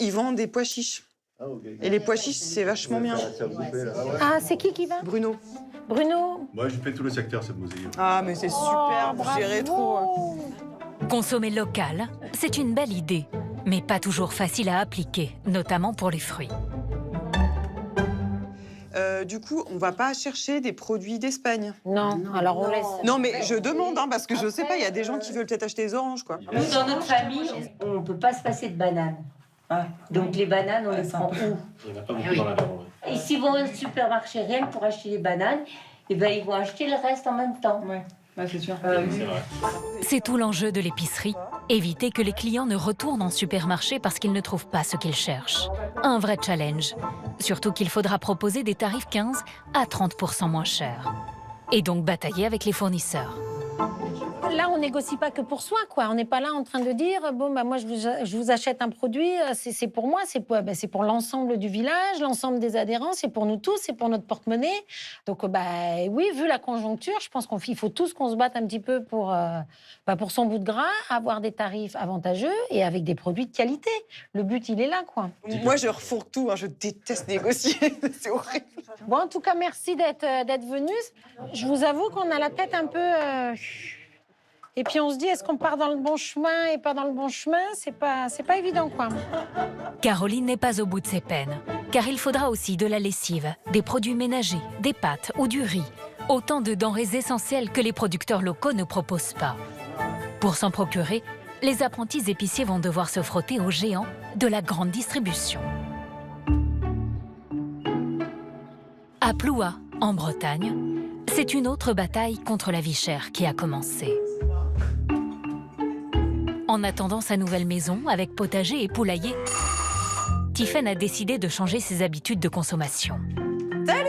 Ils vendent des pois chiches. Et les pois chiches, c'est vachement bien. Ah, c'est qui va? Bruno. Bruno. Moi, j'ai fait tout le secteur, cette mosaïque. Ah, mais c'est super, vous gérez trop. Consommer local, c'est une belle idée, mais pas toujours facile à appliquer, notamment pour les fruits. Du coup, on va pas chercher des produits d'Espagne. Non, alors on laisse. Non, mais je demande, parce que je sais pas, il y a des gens qui veulent peut-être acheter des oranges, quoi. Nous, dans notre famille, on ne peut pas se passer de bananes. Donc les bananes, on les prend où? Il n'y en a pas beaucoup dans la région. Et s'ils vont au supermarché rien que pour acheter les bananes, eh ben, ils vont acheter le reste en même temps. C'est sûr. C'est tout l'enjeu de l'épicerie. Éviter que les clients ne retournent en supermarché parce qu'ils ne trouvent pas ce qu'ils cherchent. Un vrai challenge. Surtout qu'il faudra proposer des tarifs 15 à 30% moins chers. Et donc batailler avec les fournisseurs. Là, on négocie pas que pour soi, quoi. On n'est pas là en train de dire bon, bah, moi, je vous achète un produit, c'est pour moi, c'est pour l'ensemble du village, l'ensemble des adhérents, c'est pour nous tous, c'est pour notre porte-monnaie. Donc, oui, vu la conjoncture, je pense qu'il faut tous qu'on se batte un petit peu pour son bout de gras, avoir des tarifs avantageux et avec des produits de qualité. Le but, il est là, quoi. Moi, je refourgue tout, je déteste négocier, c'est horrible. Bon, en tout cas, merci d'être venus. Je vous avoue qu'on a la tête un peu... Et puis on se dit, est-ce qu'on part dans le bon chemin et pas dans le bon chemin? C'est pas évident, quoi. Caroline n'est pas au bout de ses peines, car il faudra aussi de la lessive, des produits ménagers, des pâtes ou du riz. Autant de denrées essentielles que les producteurs locaux ne proposent pas. Pour s'en procurer, les apprentis épiciers vont devoir se frotter aux géants de la grande distribution. À Ploua, en Bretagne, c'est une autre bataille contre la vie chère qui a commencé. En attendant sa nouvelle maison, avec potager et poulailler, Tiffaine a décidé de changer ses habitudes de consommation. Salut!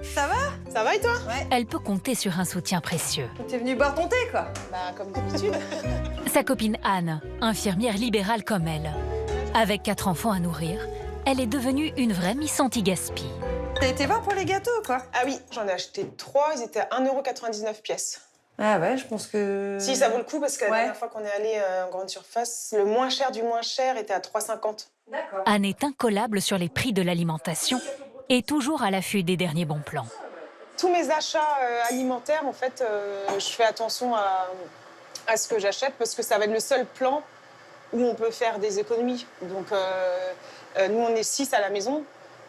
Ça va? Ça va et toi? Ouais. Elle peut compter sur un soutien précieux. T'es venue boire ton thé, quoi? Comme d'habitude. Sa copine Anne, infirmière libérale comme elle. Avec 4 enfants à nourrir, elle est devenue une vraie Miss Anti-Gaspi. T'as été voir pour les gâteaux ou quoi? Ah oui, j'en ai acheté 3, ils étaient à 1,99 € pièce. Ah ouais, je pense que... Si, ça vaut le coup parce que la dernière fois qu'on est allé en grande surface, le moins cher du moins cher était à 3,50 €. D'accord. Anne est incollable sur les prix de l'alimentation et toujours à l'affût des derniers bons plans. Tous mes achats alimentaires, en fait, je fais attention à ce que j'achète parce que ça va être le seul plan où on peut faire des économies. Donc, nous, on est 6 à la maison.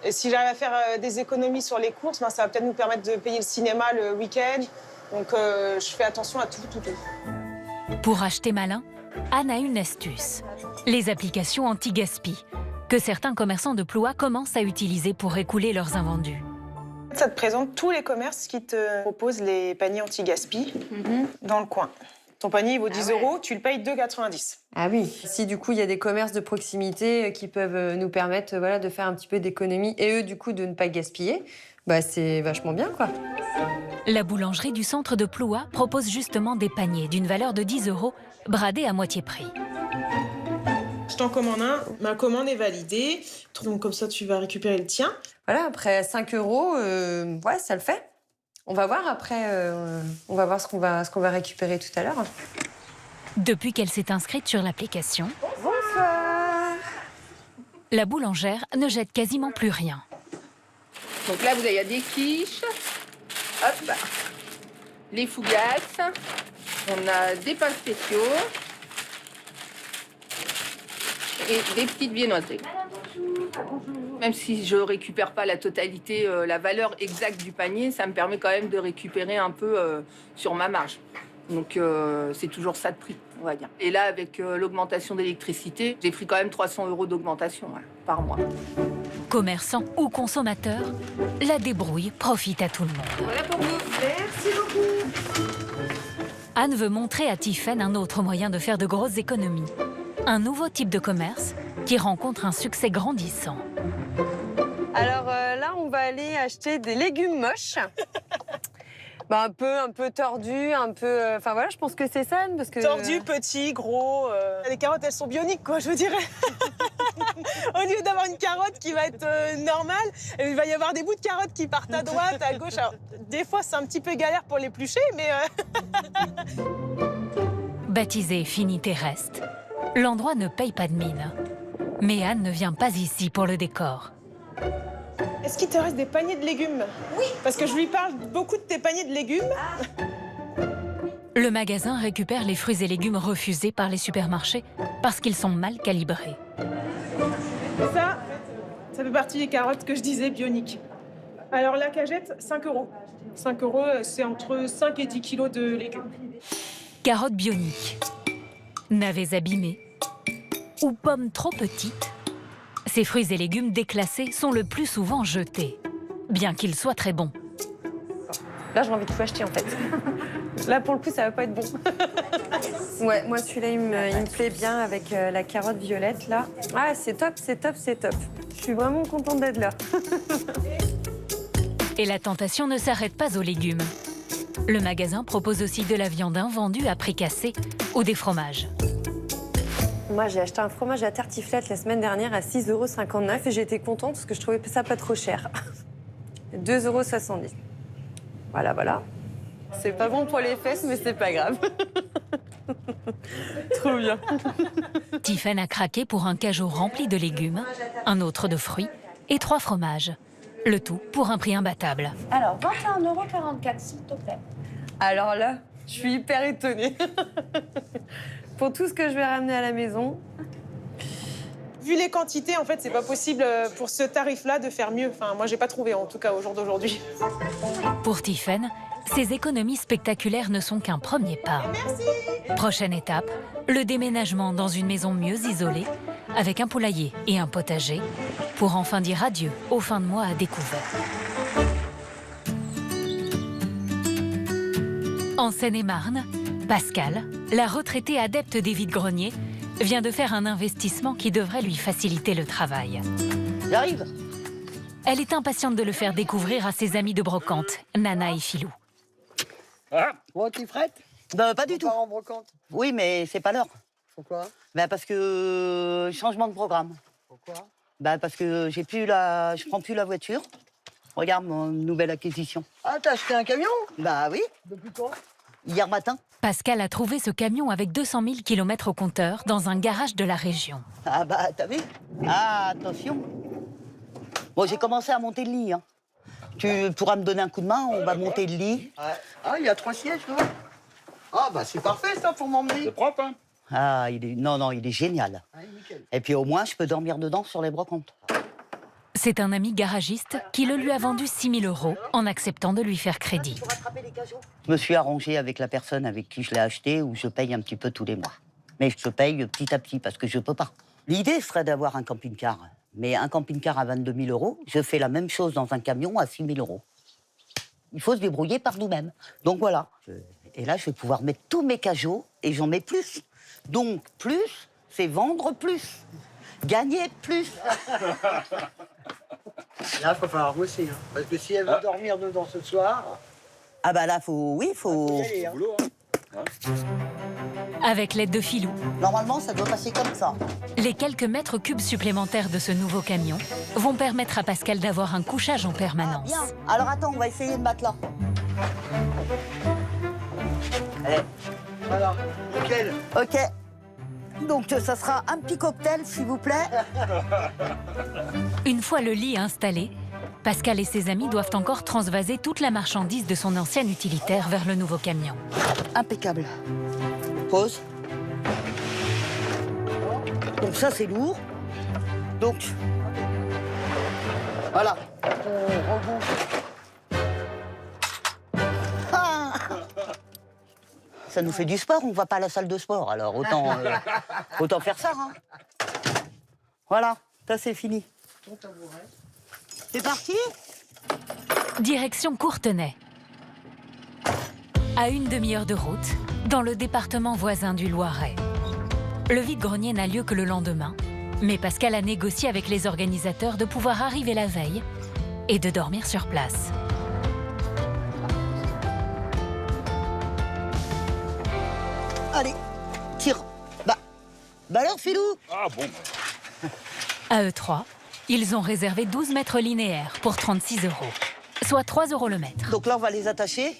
Et si j'arrive à faire des économies sur les courses, ben, ça va peut-être nous permettre de payer le cinéma le week-end. Donc, je fais attention à tout. Pour acheter malin, Anne a une astuce. Les applications anti-gaspi, que certains commerçants de Ploie commencent à utiliser pour écouler leurs invendus. Ça te présente tous les commerces qui te proposent les paniers anti-gaspi dans le coin. Ton panier il vaut 10 €, tu le payes 2,90 €. Ah oui, si du coup il y a des commerces de proximité qui peuvent nous permettre de faire un petit peu d'économie et eux du coup de ne pas gaspiller, bah c'est vachement bien quoi. La boulangerie du centre de Ploie propose justement des paniers d'une valeur de 10 € bradés à moitié prix. Je t'en commande un, ma commande est validée, donc comme ça tu vas récupérer le tien. Voilà, après 5 €, ouais, ça le fait. On va voir après, on va voir ce qu'on va récupérer tout à l'heure. Depuis qu'elle s'est inscrite sur l'application, Bonsoir. la boulangère ne jette quasiment plus rien. Donc là, vous avez des quiches, hop, les fougasses, on a des pains spéciaux et des petites viennoiseries. Même si je récupère pas la totalité, la valeur exacte du panier, ça me permet quand même de récupérer un peu sur ma marge. Donc c'est toujours ça de prix, on va dire. Et là, avec l'augmentation d'électricité, j'ai pris quand même 300 € d'augmentation par mois. Commerçants ou consommateurs, la débrouille profite à tout le monde. Voilà pour vous. Merci beaucoup. Anne veut montrer à Tiffaine un autre moyen de faire de grosses économies. Un nouveau type de commerce qui rencontre un succès grandissant. Alors là, on va aller acheter des légumes moches. Bah, un peu tordus, un peu... Enfin voilà, je pense que c'est ça, parce que... Tordus, petits, gros. Les carottes, elles sont bioniques, quoi, je vous dirais. Au lieu d'avoir une carotte qui va être normale, il va y avoir des bouts de carottes qui partent à droite, à gauche. Alors, des fois, c'est un petit peu galère pour l'éplucher, mais... Baptisé Fini Terrestre, l'endroit ne paye pas de mine. Mais Anne ne vient pas ici pour le décor. Est-ce qu'il te reste des paniers de légumes? Oui. Parce que je lui parle beaucoup de tes paniers de légumes. Le magasin récupère les fruits et légumes refusés par les supermarchés parce qu'ils sont mal calibrés. Ça fait partie des carottes que je disais bioniques. Alors la cagette, 5 €. 5 €, c'est entre 5 et 10 kilos de légumes. Carottes bioniques, navets abîmés ou pommes trop petites, ces fruits et légumes déclassés sont le plus souvent jetés, bien qu'ils soient très bons. Là, j'ai envie de tout acheter, en fait. Là, pour le coup, ça va pas être bon. Ouais, moi, celui-là, il me plaît bien avec la carotte violette, là. Ah, c'est top, c'est top, c'est top. Je suis vraiment contente d'être là. Et la tentation ne s'arrête pas aux légumes. Le magasin propose aussi de la viande invendue à prix cassé ou des fromages. Moi, j'ai acheté un fromage à tartiflette la semaine dernière à 6,59 € et j'étais contente parce que je trouvais ça pas trop cher. 2,70 €. Voilà, voilà. C'est pas bon pour les fesses, mais c'est pas grave. Trop bien. Tiffaine a craqué pour un cajot rempli de légumes, un autre de fruits et 3 fromages. Le tout pour un prix imbattable. Alors, 21,44 €, s'il te plaît. Alors là, je suis hyper étonnée. Pour tout ce que je vais ramener à la maison. Vu les quantités, en fait, c'est pas possible pour ce tarif-là de faire mieux. Enfin, moi, j'ai pas trouvé, en tout cas, au jour d'aujourd'hui. Pour Tiffaine, ces économies spectaculaires ne sont qu'un premier pas. Prochaine étape, le déménagement dans une maison mieux isolée, avec un poulailler et un potager, pour enfin dire adieu aux fins de mois à découvert. En Seine-et-Marne, Pascal, la retraitée adepte des vides-greniers, vient de faire un investissement qui devrait lui faciliter le travail. J'arrive. Elle est impatiente de le faire découvrir à ses amis de brocante, Nana et Philou. Ah, bon, tu frettes? Bah, pas du tout. En brocante. Oui, mais c'est pas l'heure. Pourquoi? Bah, parce que changement de programme. Pourquoi? Bah, parce que je prends plus la voiture. Regarde mon nouvelle acquisition. Ah, t'as acheté un camion? Bah oui. Depuis quand? Hier matin. Pascal a trouvé ce camion avec 200 000 km au compteur dans un garage de la région. Ah bah, t'as vu? Ah, attention. Bon, j'ai commencé à monter le lit. Hein. Tu pourras me donner un coup de main, on va monter le lit. Ouais. Ah, il y a 3 sièges, là. Ah, bah c'est parfait, ça, pour m'emmener. C'est propre, hein? Ah, non, il est génial. Ah, nickel. Et puis au moins, je peux dormir dedans sur les brocantes. C'est un ami garagiste qui le lui a vendu 6 000 € en acceptant de lui faire crédit. Je me suis arrangé avec la personne avec qui je l'ai acheté, où je paye un petit peu tous les mois. Mais je paye petit à petit, parce que je peux pas. L'idée serait d'avoir un camping-car. Mais un camping-car à 22 000 €, je fais la même chose dans un camion à 6 000 €. Il faut se débrouiller par nous-mêmes. Donc voilà. Et là, je vais pouvoir mettre tous mes cajots, et j'en mets plus. Donc plus, c'est vendre plus. Gagner plus. Là, il va falloir bosser. Hein. Parce que si elle veut dormir dedans ce soir... Ah bah là, faut y aller, hein. Avec l'aide de Philou, normalement, ça doit passer comme ça. les quelques mètres cubes supplémentaires de ce nouveau camion vont permettre à Pascal d'avoir un couchage en permanence. Bien. Alors attends, on va essayer le matelas. Allez. Voilà, nickel. Ok. Donc ça sera un petit cocktail, s'il vous plaît. Une fois le lit installé, Pascal et ses amis doivent encore transvaser toute la marchandise de son ancien utilitaire vers le nouveau camion. Impeccable. Pause. Donc ça, c'est lourd. Donc, voilà. On rebouche. Ah, ça nous fait du sport, on va pas à la salle de sport, alors autant faire ça. Hein. Voilà, ça c'est fini. C'est parti? Direction Courtenay. À une demi-heure de route, dans le département voisin du Loiret. Le vide-grenier n'a lieu que le lendemain, mais Pascal a négocié avec les organisateurs de pouvoir arriver la veille et de dormir sur place. Allez, tire. Bah alors, Philou? Ah bon. À eux trois, ils ont réservé 12 mètres linéaires pour 36 €, soit 3 € le mètre. Donc là, on va les attacher.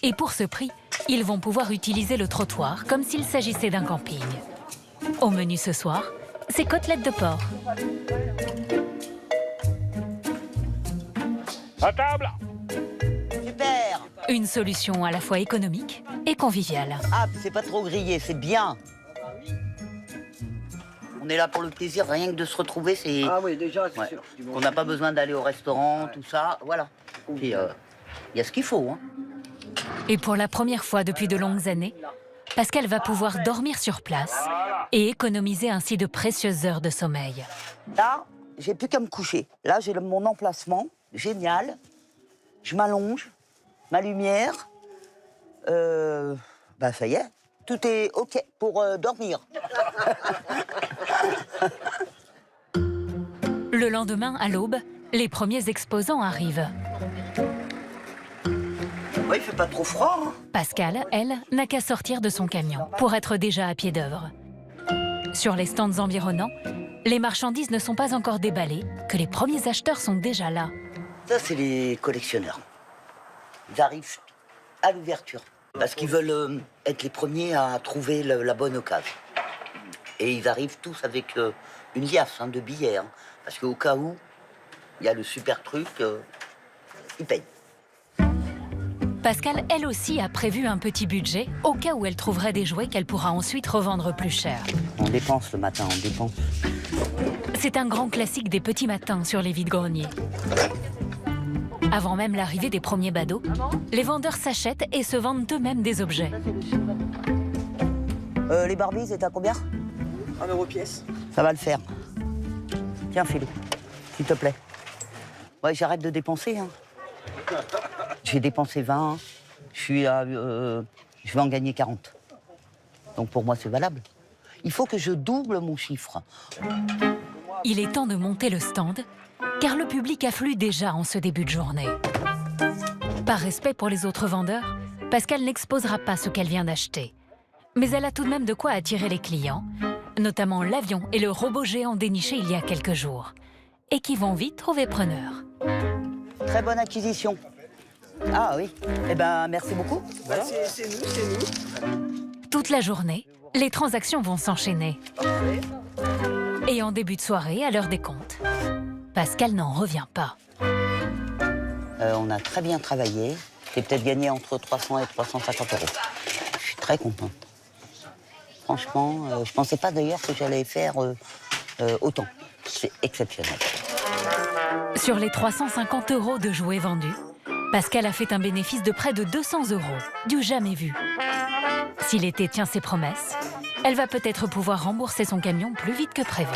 Et pour ce prix, ils vont pouvoir utiliser le trottoir comme s'il s'agissait d'un camping. Au menu ce soir, c'est côtelettes de porc. À table. Super. Une solution à la fois économique et conviviale. Ah, c'est pas trop grillé, c'est bien. On est là pour le plaisir, rien que de se retrouver, c'est... Ah oui, déjà, c'est sûr. On n'a pas besoin d'aller au restaurant, tout ça, voilà. Puis, il y a ce qu'il faut, hein. Et pour la première fois depuis de longues années, Pascal va pouvoir dormir sur place et économiser ainsi de précieuses heures de sommeil. Là, j'ai plus qu'à me coucher. Là, j'ai mon emplacement, génial. Je m'allonge, ma lumière. Bah, ça y est, tout est OK pour dormir. Le lendemain, à l'aube, les premiers exposants arrivent. Ouais, il fait pas trop froid, hein. Pascal, elle, n'a qu'à sortir de son camion pour être déjà à pied d'œuvre. Sur les stands environnants, les marchandises ne sont pas encore déballées, que les premiers acheteurs sont déjà là. Ça, c'est les collectionneurs. Ils arrivent à l'ouverture parce qu'ils veulent être les premiers à trouver la bonne occasion. Et ils arrivent tous avec une liasse de billets, hein, parce qu'au cas où il y a le super truc, ils payent. Pascal, elle aussi, a prévu un petit budget au cas où elle trouverait des jouets qu'elle pourra ensuite revendre plus cher. On dépense le matin, on dépense. C'est un grand classique des petits matins sur les vide-greniers. Avant même l'arrivée des premiers badauds, les vendeurs s'achètent et se vendent eux-mêmes des objets. Les Barbies, c'est à combien? 1 € pièce. Ça va le faire. Tiens, Philou, s'il te plaît. Ouais, j'arrête de dépenser, hein. J'ai dépensé 20, je vais en gagner 40. Donc pour moi, c'est valable. Il faut que je double mon chiffre. Il est temps de monter le stand, car le public afflue déjà en ce début de journée. Par respect pour les autres vendeurs, Pascal n'exposera pas ce qu'elle vient d'acheter. Mais elle a tout de même de quoi attirer les clients, notamment l'avion et le robot géant déniché il y a quelques jours, et qui vont vite trouver preneur. Très bonne acquisition. Ah oui. Eh ben, merci beaucoup. Bah, c'est nous. Toute la journée, les transactions vont s'enchaîner. Et en début de soirée, à l'heure des comptes, Pascal n'en revient pas. On a très bien travaillé. J'ai peut-être gagné entre 300 et 350 euros. Je suis très contente. Franchement, je ne pensais pas d'ailleurs que j'allais faire autant. C'est exceptionnel. Sur les 350 euros de jouets vendus, Pascal a fait un bénéfice de près de 200 euros, du jamais vu. Si l'été tient ses promesses, elle va peut-être pouvoir rembourser son camion plus vite que prévu.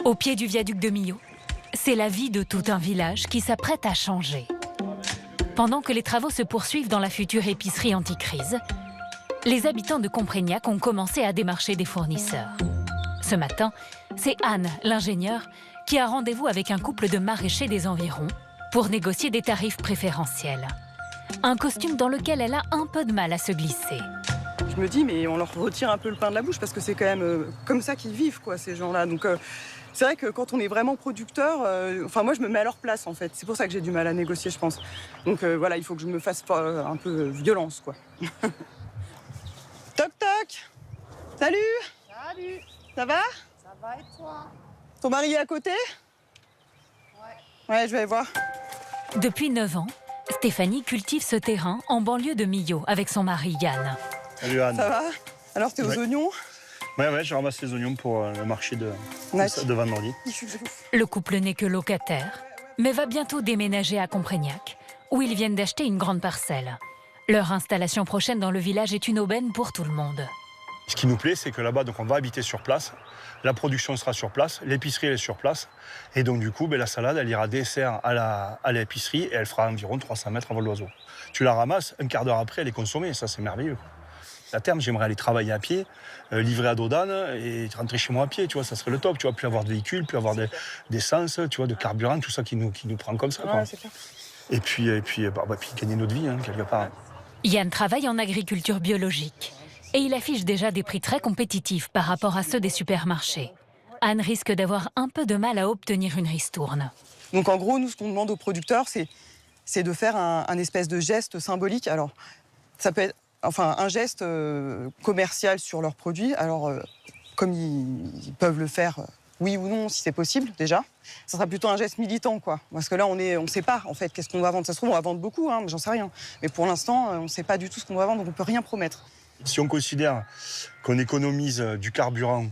Au pied du viaduc de Millau, c'est la vie de tout un village qui s'apprête à changer. Pendant que les travaux se poursuivent dans la future épicerie anti-crise, les habitants de Comprignac ont commencé à démarcher des fournisseurs. Ce matin, c'est Anne, l'ingénieure, qui a rendez-vous avec un couple de maraîchers des environs pour négocier des tarifs préférentiels. Un costume dans lequel elle a un peu de mal à se glisser. Je me dis, mais on leur retire un peu le pain de la bouche parce que c'est quand même comme ça qu'ils vivent, quoi, ces gens-là. Donc c'est vrai que quand on est vraiment producteur, enfin moi je me mets à leur place en fait. C'est pour ça que j'ai du mal à négocier, je pense. Donc voilà, il faut que je me fasse un peu violence, quoi. Toc toc. Salut. Salut. Ça va? Ça va et toi? Ton mari est à côté? Ouais, je vais aller voir. Depuis 9 ans, Stéphanie cultive ce terrain en banlieue de Millau avec son mari Yann. Salut Anne. Ça va? Alors t'es aux oignons? Ouais, je ramasse les oignons pour le marché de vendredi. Le couple n'est que locataire, mais va bientôt déménager à Comprignac, où ils viennent d'acheter une grande parcelle. Leur installation prochaine dans le village est une aubaine pour tout le monde. Ce qui nous plaît, c'est que là-bas, donc, on va habiter sur place, la production sera sur place, l'épicerie elle est sur place, et donc du coup, la salade, elle ira dessert à l'épicerie et elle fera environ 300 mètres à vol d'oiseau. Tu la ramasses, un quart d'heure après, elle est consommée, ça c'est merveilleux. À terme, j'aimerais aller travailler à pied, livrer à Dodane et rentrer chez moi à pied, tu vois, ça serait le top, tu vois, plus avoir de véhicules, plus avoir d'essence, tu vois, de carburant, tout ça qui nous prend comme ça, quoi. Ouais, c'est clair. Et puis gagner notre vie, quelque part. Yann travaille en agriculture biologique et il affiche déjà des prix très compétitifs par rapport à ceux des supermarchés. Anne risque d'avoir un peu de mal à obtenir une ristourne. Donc en gros, nous, ce qu'on demande aux producteurs, c'est de faire un espèce de geste symbolique. Alors, ça peut être un geste commercial sur leurs produits. Alors, comme ils peuvent le faire, oui ou non, si c'est possible, déjà. Ça sera plutôt un geste militant, quoi. Parce que là, on ne sait pas, en fait, qu'est-ce qu'on va vendre. Ça se trouve, on va vendre beaucoup, mais j'en sais rien. Mais pour l'instant, on ne sait pas du tout ce qu'on va vendre, donc on ne peut rien promettre. Si on considère qu'on économise du carburant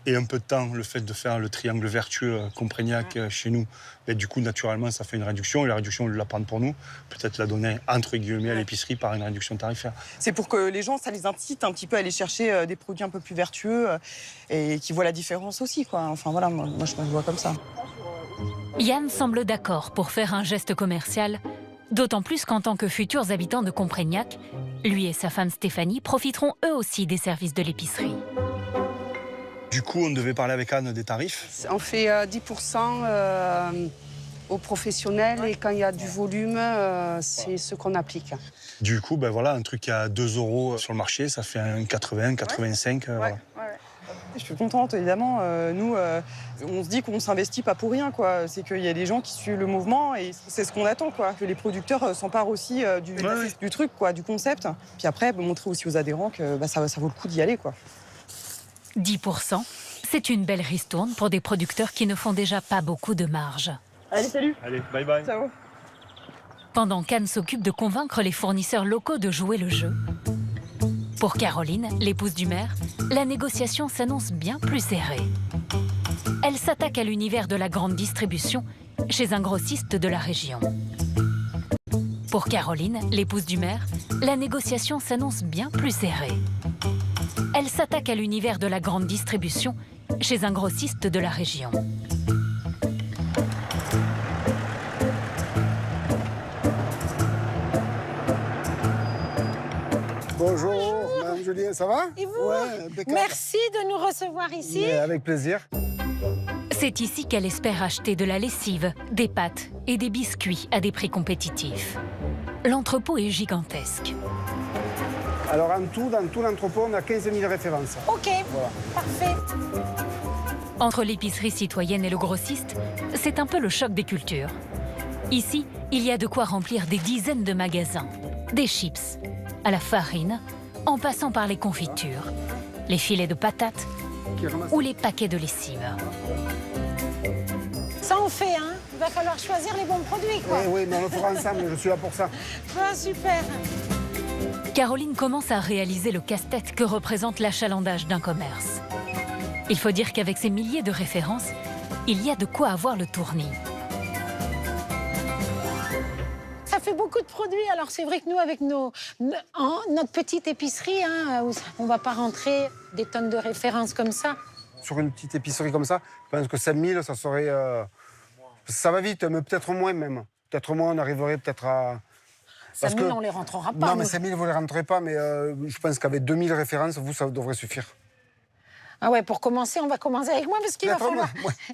et un peu de temps, le fait de faire le triangle vertueux Comprignac chez nous, du coup, naturellement, ça fait une réduction. Et la réduction, on la prend pour nous. Peut-être la donner, entre guillemets, à l'épicerie par une réduction tarifaire. C'est pour que les gens, ça les incite un petit peu à aller chercher des produits un peu plus vertueux et qui voient la différence aussi, quoi. Enfin, voilà, moi, je me vois comme ça. Yann semble d'accord pour faire un geste commercial, d'autant plus qu'en tant que futurs habitants de Comprignac, lui et sa femme Stéphanie profiteront eux aussi des services de l'épicerie. Du coup, on devait parler avec Anne des tarifs. On fait 10% aux professionnels et quand il y a du volume, c'est ce qu'on applique. Du coup, un truc qui a 2 € sur le marché, ça fait un 80, 85. Voilà. Je suis contente, évidemment. Nous, on se dit qu'on s'investit pas pour rien, quoi. C'est qu'il y a des gens qui suivent le mouvement et c'est ce qu'on attend, quoi. Que les producteurs s'emparent aussi du truc, quoi, du concept. Puis après, montrer aussi aux adhérents que ça vaut le coup d'y aller, quoi. 10%, c'est une belle ristourne pour des producteurs qui ne font déjà pas beaucoup de marge. Allez, salut. Allez, bye bye. Ciao. Pendant qu'Anne s'occupe de convaincre les fournisseurs locaux de jouer le jeu, pour Caroline, l'épouse du maire, la négociation s'annonce bien plus serrée. Elle s'attaque à l'univers de la grande distribution chez un grossiste de la région. Pour Caroline, l'épouse du maire, la négociation s'annonce bien plus serrée. Elle s'attaque à l'univers de la grande distribution chez un grossiste de la région. Bonjour, Madame Julien, ça va? Et vous? Ouais, merci de nous recevoir ici. Mais avec plaisir. C'est ici qu'elle espère acheter de la lessive, des pâtes et des biscuits à des prix compétitifs. L'entrepôt est gigantesque. Alors en tout, dans tout l'entrepôt, on a 15 000 références. Ok, voilà. Parfait. Entre l'épicerie citoyenne et le grossiste, c'est un peu le choc des cultures. Ici, il y a de quoi remplir des dizaines de magasins. Des chips, à la farine, en passant par les confitures, les filets de patates ou les paquets de lessive. Ça on fait, hein. Il va falloir choisir les bons produits, quoi. Oui, mais on le fera ensemble, je suis là pour ça. Ah, super. Caroline commence à réaliser le casse-tête que représente l'achalandage d'un commerce. Il faut dire qu'avec ces milliers de références, il y a de quoi avoir le tournis. Ça fait beaucoup de produits. Alors c'est vrai que nous, avec notre petite épicerie, hein, où on ne va pas rentrer des tonnes de références comme ça. Sur une petite épicerie comme ça, je pense que 5000, ça serait... Ça va vite, mais peut-être moins même. Peut-être moins, on arriverait peut-être à... 5000, on ne les rentrera pas. Non, mais 5000, vous ne les rentrerez pas, mais je pense qu'avec 2000 références, vous, ça devrait suffire. Ah ouais, pour commencer, on va commencer avec moi, parce qu'il va falloir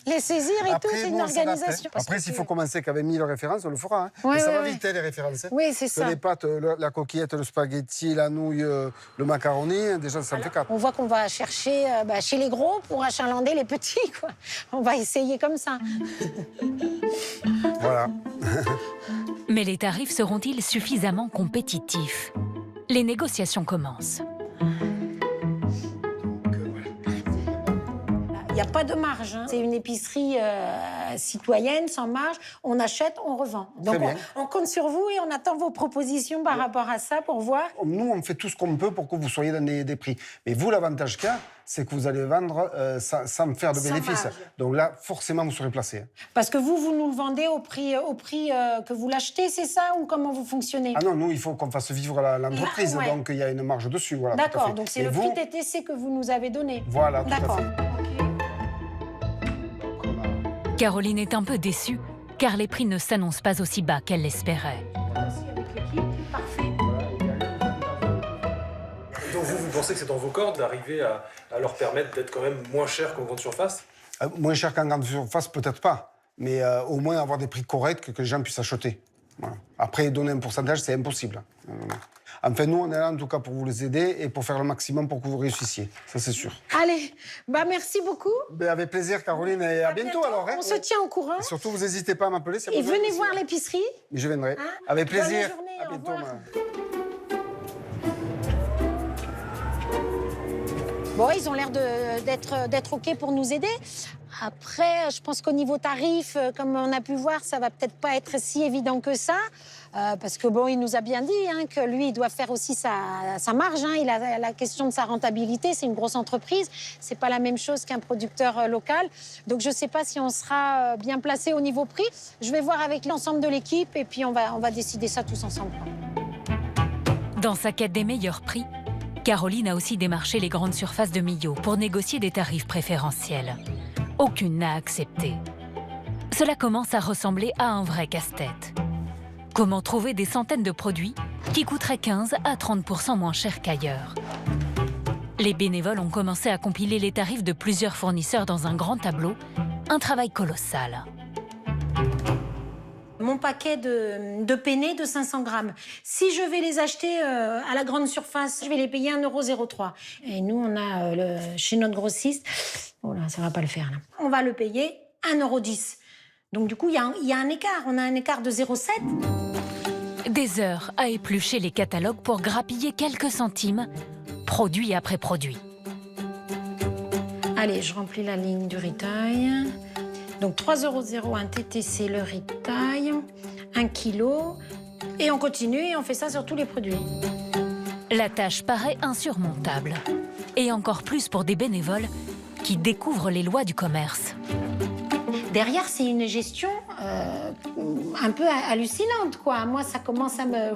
les saisir et après, tout, c'est une organisation. Après, s'il faut commencer qu'avec 1000 références, on le fera. Hein. Ouais, et ça ouais, va ouais. vite, hein, les références. Hein. Oui, c'est ça. Les pâtes, la coquillette, le spaghetti, la nouille, le macaroni, déjà, ça me fait 4. On voit qu'on va chercher chez les gros pour achalander les petits, quoi. On va essayer comme ça. Voilà. Mais les tarifs seront-ils suffisamment compétitifs? Les négociations commencent. Il n'y a pas de marge. Hein. C'est une épicerie citoyenne, sans marge. On achète, on revend. Donc on compte sur vous et on attend vos propositions par rapport à ça pour voir. Nous, on fait tout ce qu'on peut pour que vous soyez dans des prix. Mais vous, l'avantage qu'il y a, c'est que vous allez vendre sans me faire de bénéfices. Donc là, forcément, vous serez placé. Parce que vous nous le vendez au prix que vous l'achetez, c'est ça? Ou comment vous fonctionnez? Ah non, nous, il faut qu'on fasse vivre l'entreprise. Ouais. Donc il y a une marge dessus. Voilà, d'accord, donc c'est le prix TTC que vous nous avez donné. Voilà, tout à fait. Caroline est un peu déçue, car les prix ne s'annoncent pas aussi bas qu'elle l'espérait. Donc vous pensez que c'est dans vos cordes d'arriver à leur permettre d'être quand même moins cher qu'en grande surface? Moins cher qu'en grande surface, peut-être pas. Mais au moins avoir des prix corrects que les gens puissent acheter. Voilà. Après, donner un pourcentage, c'est impossible. Enfin, nous, on est là en tout cas pour vous les aider et pour faire le maximum pour que vous réussissiez. Ça, c'est sûr. Allez, merci beaucoup. Avec plaisir, Caroline, et à bientôt alors. Hein. On se tient au courant. Et surtout, vous n'hésitez pas à m'appeler. Et venez voir l'épicerie. Je viendrai. Hein? Avec plaisir. Bonne journée, à bientôt. Bon, ils ont l'air d'être OK pour nous aider. Après, je pense qu'au niveau tarif, comme on a pu voir, ça va peut-être pas être si évident que ça. Parce que bon, il nous a bien dit que lui, il doit faire aussi sa marge. Hein. Il a la question de sa rentabilité. C'est une grosse entreprise. C'est pas la même chose qu'un producteur local. Donc, je sais pas si on sera bien placé au niveau prix. Je vais voir avec l'ensemble de l'équipe et puis on va décider ça tous ensemble. Dans sa quête des meilleurs prix, Caroline a aussi démarché les grandes surfaces de Millau pour négocier des tarifs préférentiels. Aucune n'a accepté. Cela commence à ressembler à un vrai casse-tête. Comment trouver des centaines de produits qui coûteraient 15 à 30% moins cher qu'ailleurs? Les bénévoles ont commencé à compiler les tarifs de plusieurs fournisseurs dans un grand tableau, un travail colossal. Mon paquet de penne de 500 grammes. Si je vais les acheter à la grande surface, je vais les payer 1,03 €. Et nous, on a chez notre grossiste... Oh là, ça va pas le faire, là. On va le payer 1,10 €. Donc du coup, il y a un écart. On a un écart de 0,7 €. Des heures à éplucher les catalogues pour grappiller quelques centimes, produit après produit. Allez, je remplis la ligne du retail. Donc 3,0 € un TTC, le retail, 1 kg. Et on continue et on fait ça sur tous les produits. La tâche paraît insurmontable. Et encore plus pour des bénévoles qui découvrent les lois du commerce. Derrière, c'est une gestion un peu hallucinante, quoi. Moi, ça commence à me...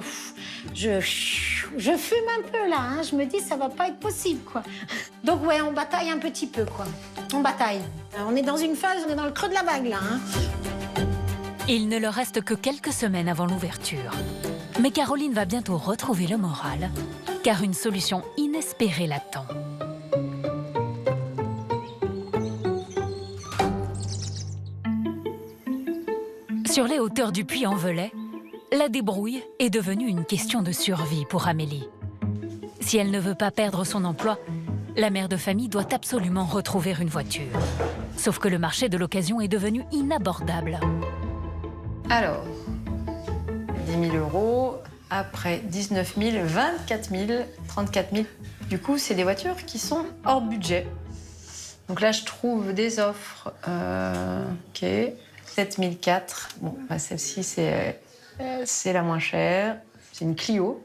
Je fume un peu, là. Hein. Je me dis, ça va pas être possible, quoi. Donc, ouais, on bataille un petit peu, quoi. On bataille. On est dans une phase, on est dans le creux de la vague, là. Hein. Il ne leur reste que quelques semaines avant l'ouverture. Mais Caroline va bientôt retrouver le moral, car une solution inespérée l'attend. Sur les hauteurs du Puy-en-Velay, la débrouille est devenue une question de survie pour Amélie. Si elle ne veut pas perdre son emploi, la mère de famille doit absolument retrouver une voiture. Sauf que le marché de l'occasion est devenu inabordable. Alors, 10 000 euros, après 19 000, 24 000, 34 000. Du coup, c'est des voitures qui sont hors budget. Donc là, je trouve des offres. Ok, 7 400. Bon, bah, celle-ci, c'est la moins chère. C'est une Clio.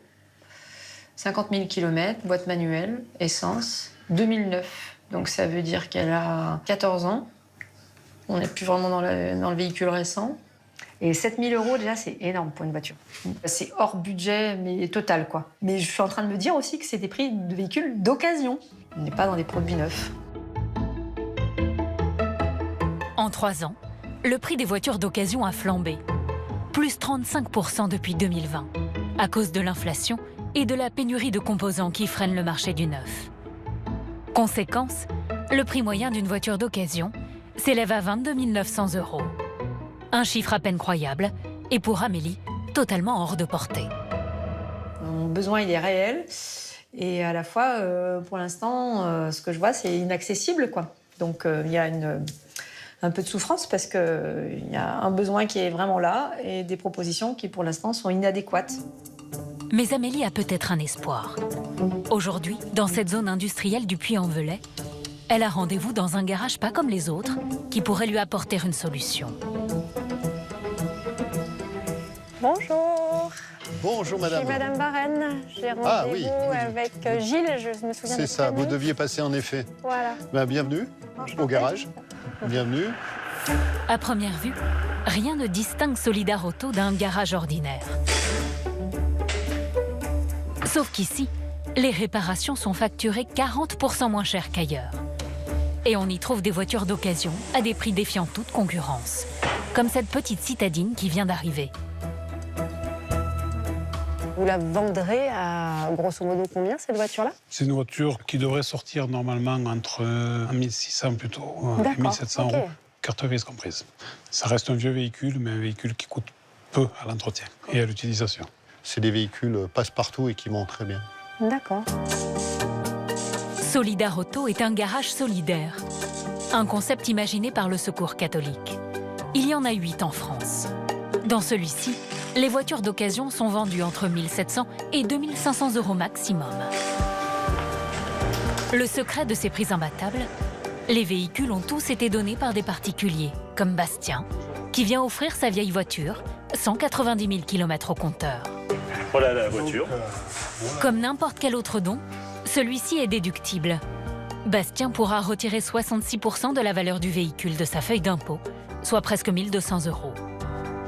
50 000 km, boîte manuelle, essence, 2009. Donc ça veut dire qu'elle a 14 ans. On n'est plus vraiment dans le véhicule récent. Et 7 000 euros, déjà, c'est énorme pour une voiture. C'est hors budget, mais total, quoi. Mais je suis en train de me dire aussi que c'est des prix de véhicules d'occasion. On n'est pas dans des produits neufs. En 3 ans, le prix des voitures d'occasion a flambé. Plus 35% depuis 2020, à cause de l'inflation et de la pénurie de composants qui freinent le marché du neuf. Conséquence, le prix moyen d'une voiture d'occasion s'élève à 22 900 €. Un chiffre à peine croyable, et pour Amélie, totalement hors de portée. Mon besoin, il est réel. Et à la fois, pour l'instant, ce que je vois, c'est inaccessible, quoi. Donc, il y a un peu de souffrance parce qu'il y a un besoin qui est vraiment là et des propositions qui, pour l'instant, sont inadéquates. Mais Amélie a peut-être un espoir. Aujourd'hui, dans cette zone industrielle du Puy-en-Velay, elle a rendez-vous dans un garage pas comme les autres qui pourrait lui apporter une solution. Bonjour. Bonjour madame. Je suis madame Varenne. J'ai rendez-vous avec Gilles, je me souviens. C'est ça, vous deviez passer en effet. Voilà. Ben, bienvenue au garage. Bienvenue. À première vue, rien ne distingue Solidar Auto d'un garage ordinaire. Sauf qu'ici, les réparations sont facturées 40% moins cher qu'ailleurs. Et on y trouve des voitures d'occasion à des prix défiant toute concurrence. Comme cette petite citadine qui vient d'arriver. Vous la vendrez à grosso modo combien, cette voiture-là? C'est une voiture qui devrait sortir normalement entre 1600 plutôt, et 1700 €, carte grise comprise. Ça reste un vieux véhicule, mais un véhicule qui coûte peu à l'entretien et à l'utilisation. C'est des véhicules passe-partout et qui vont très bien. D'accord. Solidar Auto est un garage solidaire. Un concept imaginé par le Secours catholique. Il y en a 8 en France. Dans celui-ci, les voitures d'occasion sont vendues entre 1 700 et 2 500 € maximum. Le secret de ces prix imbattables, les véhicules ont tous été donnés par des particuliers, comme Bastien, qui vient offrir sa vieille voiture, 190 000 km au compteur. Voilà la voiture. Comme n'importe quel autre don, celui-ci est déductible. Bastien pourra retirer 66% de la valeur du véhicule de sa feuille d'impôt, soit presque 1 200 €.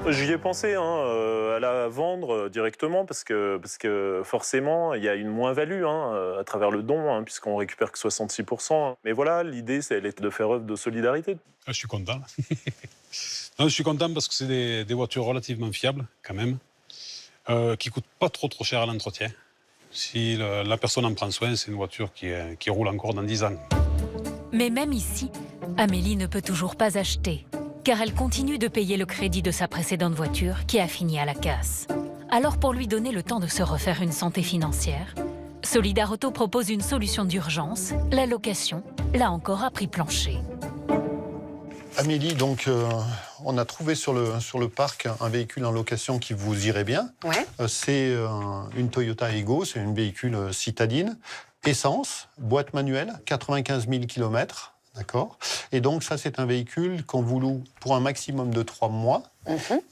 J'y ai pensé à la vendre directement parce que forcément, il y a une moins-value à travers le don, puisqu'on récupère que 66%. Mais voilà, l'idée, elle est de faire œuvre de solidarité. Je suis content. Non, je suis content parce que c'est des voitures relativement fiables, quand même, qui ne coûtent pas trop cher à l'entretien. Si la personne en prend soin, c'est une voiture qui roule encore dans 10 ans. Mais même ici, Amélie ne peut toujours pas acheter, car elle continue de payer le crédit de sa précédente voiture qui a fini à la casse. Alors pour lui donner le temps de se refaire une santé financière, Solidar Auto propose une solution d'urgence, la location, là encore à prix plancher. Amélie, donc on a trouvé sur le parc un véhicule en location qui vous irait bien. Ouais. C'est une Toyota Aygo, c'est une véhicule citadine, essence, boîte manuelle, 95 000 km. D'accord. Et donc, ça, c'est un véhicule qu'on vous loue pour un maximum de 3 mois